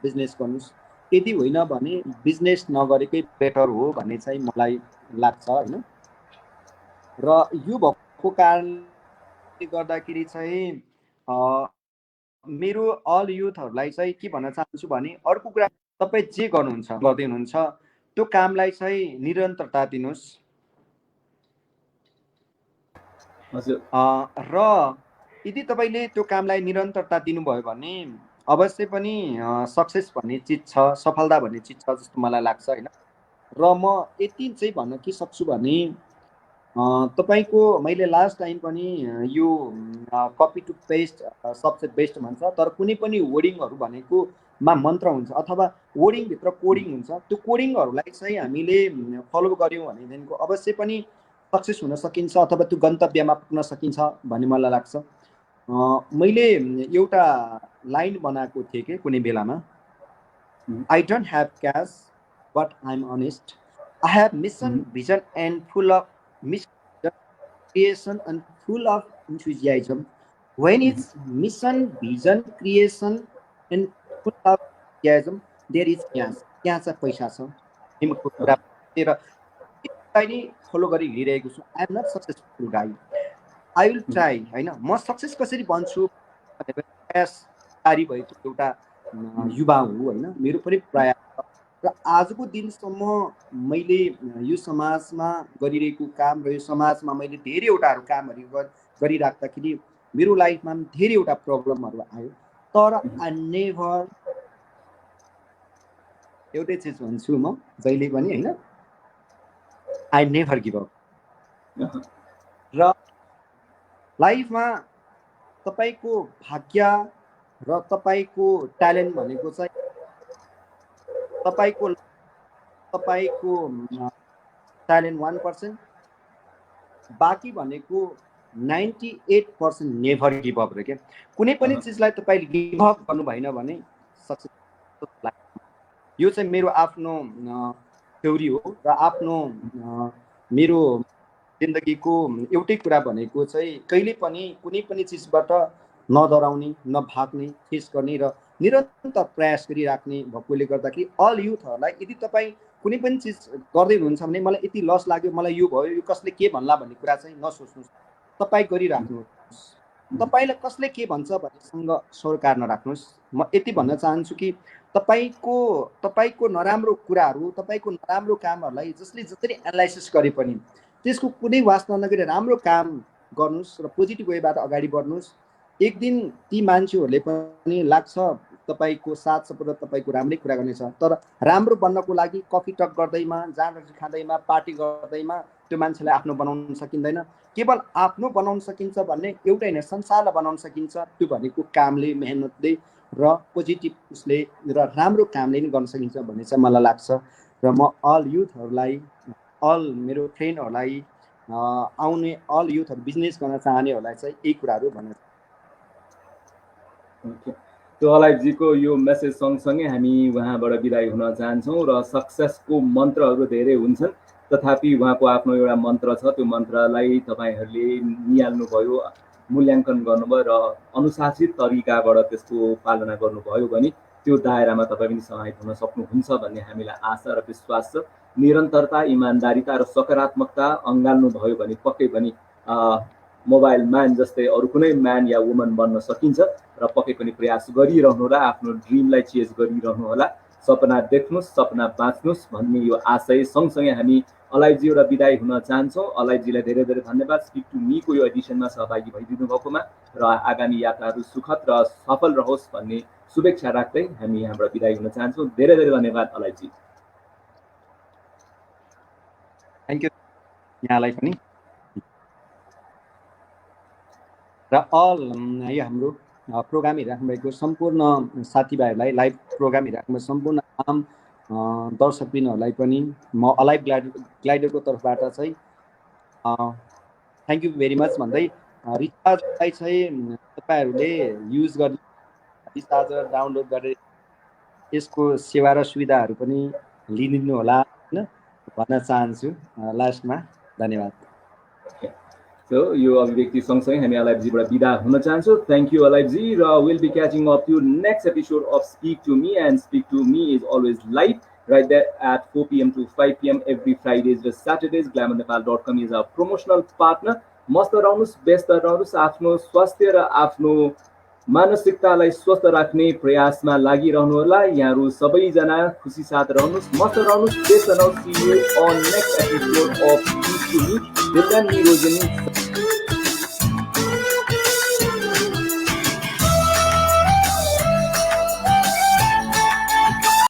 बिजनेस गर्नुहोस्, यदि होइन भने बिजनेस नगरेकै बेटर हो भन्ने चाहिँ मलाई लाग्छ होइन। र यो भएको कारणले गर्दाखेरि चाहिँ मेरो अल युथहरूलाई चाहिँ के भन्न चाहन्छु भने अर्को कुरा तपाईँ जे गर्नुहुन्छ गर्दै हुनुहुन्छ त्यो कामलाई चाहिँ निरन्तरता दिनुहोस्। र यदि तपाईँले त्यो कामलाई निरन्तरता दिनुभयो भने अवश्य पनि सक्सेस भन्ने चिज छ, सफलता भन्ने चिज छ जस्तो मलाई लाग्छ होइन। र म यति चाहिँ भन्न के सक्छु भने तपाईँको मैले लास्ट टाइम पनि यो कपी टु पेस्ट सबसे बेस्ट भन्छ, तर कुनै पनि वर्डिङहरू भनेको मा मन्त्र हुन्छ अथवा वर्डिङभित्र कोडिङ हुन्छ। त्यो कोडिङहरूलाई चाहिँ हामीले फलो गऱ्यौँ भनेदेखिको अवश्य पनि सक्सेस हुन सकिन्छ अथवा त्यो गन्तव्यमा पुग्न सकिन्छ भन्ने मलाई लाग्छ। मैले एउटा लाइन बनाएको थिएँ कि कुनै बेलामा, I don't have cash but I am honest, I have mission vision and full of mission, creation and full of enthusiasm. When it's mission, vision, creation and full of enthusiasm, there is cash. Cash चाहिँ पैसा छ। तिमीको कुरा तेरो नि follow गरी हिँडिरहेको छु। I am not successful गाई, आई विल ट्राई होइन। म सक्सेस कसरी बन्छु भनेर प्रयासकारी भएको एउटा युवा हुँ होइन। मेरो पनि प्रयास र आजको दिनसम्म मैले यो समाजमा गरिरहेको काम र यो समाजमा मैले धेरैवटाहरू कामहरू गरिराख्दाखेरि मेरो लाइफमा पनि धेरैवटा प्रब्लमहरू आयो, तर आई नेभर, एउटै चिज भन्छु म जहिले पनि होइन, आई नेभर गिभ अप। र लाइफमा तपाईँको भाग्य र तपाईँको ट्यालेन्ट भनेको चाहिँ तपाईँको ट्यालेन्ट 1%, बाँकी भनेको 98% नेभर गिभ अप रे क्या। कुनै पनि चिजलाई तपाईँले गिभ अप गर्नु भएन भने सक्सेस। यो चाहिँ मेरो आफ्नो थ्योरी हो र आफ्नो मेरो जिन्दगीको एउटै कुरा भनेको चाहिँ कहिले पनि कुनै पनि चिजबाट नडराउने, नभाग्ने, फेस गर्ने र निरन्तर प्रयास गरिराख्ने भएकोले गर्दाखेरि अल युथहरूलाई यदि तपाईँ कुनै पनि चिज गर्दै हुनुहुन्छ भने मलाई यति लस लाग्यो, मलाई यो भयो, यो कसले के भन्ला भन्ने कुरा चाहिँ नसोच्नुहोस्, तपाईँ गरिराख्नुहोस्। तपाईँलाई कसले के भन्छ भन्नेसँग सरकार नराख्नुहोस्। म यति भन्न चाहन्छु कि तपाईँको नराम्रो कुराहरू, तपाईँको नराम्रो कामहरूलाई जसले जसरी एनालाइसिस गरे पनि त्यसको कुनै वास्ता नगरी राम्रो काम गर्नुहोस् र पोजिटिभ वेबाट अगाडि बढ्नुहोस्। एक दिन ती मान्छेहरूले पनि लाग्छ तपाईँको साथ सपोर्ट तपाईँको राम्रै कुरा गर्नेछ, तर राम्रो बन्नको लागि कफी टक गर्दैमा, जाँड खाँदैमा, पार्टी गर्दैमा त्यो मान्छेलाई आफ्नो बनाउन सकिँदैन। केवल आफ्नो बनाउन सकिन्छ भन्ने एउटै होइन, संसारलाई बनाउन सकिन्छ। त्यो भनेको कामले, मेहनतले र पोजिटिभ उसले र राम्रो कामले नै गर्न सकिन्छ भन्ने चाहिँ मलाई लाग्छ। र म अल युथहरूलाई, अल मेरो फ्रेन्डहरूलाई, आउने अल युथहरू बिजनेस गर्न चाहनेहरूलाई चाहिँ यही कुराहरू भन्न चाहन्छु। त्यो अलाइफजीको यो मेसेज सँगसँगै हामी उहाँबाट बिदाई हुन चाहन्छौँ। र सक्सेसको मन्त्रहरू धेरै हुन्छन्, तथापि उहाँको आफ्नो एउटा मन्त्र छ। त्यो मन्त्रलाई तपाईँहरूले निहाल्नुभयो, मूल्याङ्कन गर्नुभयो र अनुशासित तरिकाबाट त्यसको पालना गर्नुभयो भने त्यो दायरामा तपाईँ पनि सहायक हुन सक्नुहुन्छ भन्ने हामीलाई आशा र विश्वास छ। निरन्तरता, इमान्दारिता र सकारात्मकता अँगाल्नुभयो भने पक्कै पनि मोबाइल म्यान जस्तै अरू कुनै म्यान या वुमन बन्न सकिन्छ। र पक्कै पनि प्रयास गरिरहनु होला, आफ्नो ड्रिमलाई चेज गरिरहनु होला, सपना देख्नुहोस्, सपना बाँच्नुहोस् भन्ने यो आशय सँगसँगै हामी अलाइफजीबाट बिदाई हुन चाहन्छौँ। अलाइफजीलाई धेरै धेरै धन्यवाद स्पिक टु मीको यो एडिसनमा सहभागी भइदिनु भएकोमा, र आगामी यात्राहरू सुखद र सफल रहोस् भन्ने शुभेच्छा राख्दै हामी यहाँबाट बिदाई हुन चाहन्छौँ। धेरै धेरै धन्यवाद अलाइफजी। थ्याङ्क यू यहाँलाई पनि। र अल यो हाम्रो प्रोग्राम हेरिराख्नुभएको सम्पूर्ण साथीभाइहरूलाई, लाइभ प्रोग्राम हेरिराख्नुभएको सम्पूर्ण आम दर्शकबिनहरूलाई पनि म अलाइभ ग्लाइडरको तर्फबाट चाहिँ थ्याङ्क यू भेरी मच भन्दै, रिचार्जलाई चाहिँ तपाईँहरूले युज गर्ने, रिचार्जर डाउनलोड गरेर यसको सेवा र सुविधाहरू पनि लिनु होला होइन भन्न चाहन्छु लास्टमा। धन्यवाद। So यो अभिव्यक्ति सँगसँगै हामी अलाइफजीबाट बिदा हुन चाहन्छौँ। थ्याङ्क यू अलाइफजी, र will be catching up to next episode of Speak to Me, and Speak to Me is always live right there at 4 p.m. to 5 p.m. every Fridays र Saturdays. glamournepal.com is our promotional partner. मस्त रहनुहोस्, व्यस्त रहनुहोस्, आफ्नो स्वास्थ्य र आफ्नो मानसिकतालाई स्वस्थ राख्ने प्रयासमा लागिरहनु होला। यहाँहरू सबैजना खुसी साथ रहनुहोस्, मस्त रहनुहोस्, व्यस्त रहनुहोस्। See you on next episode of Speak to Me. Till then,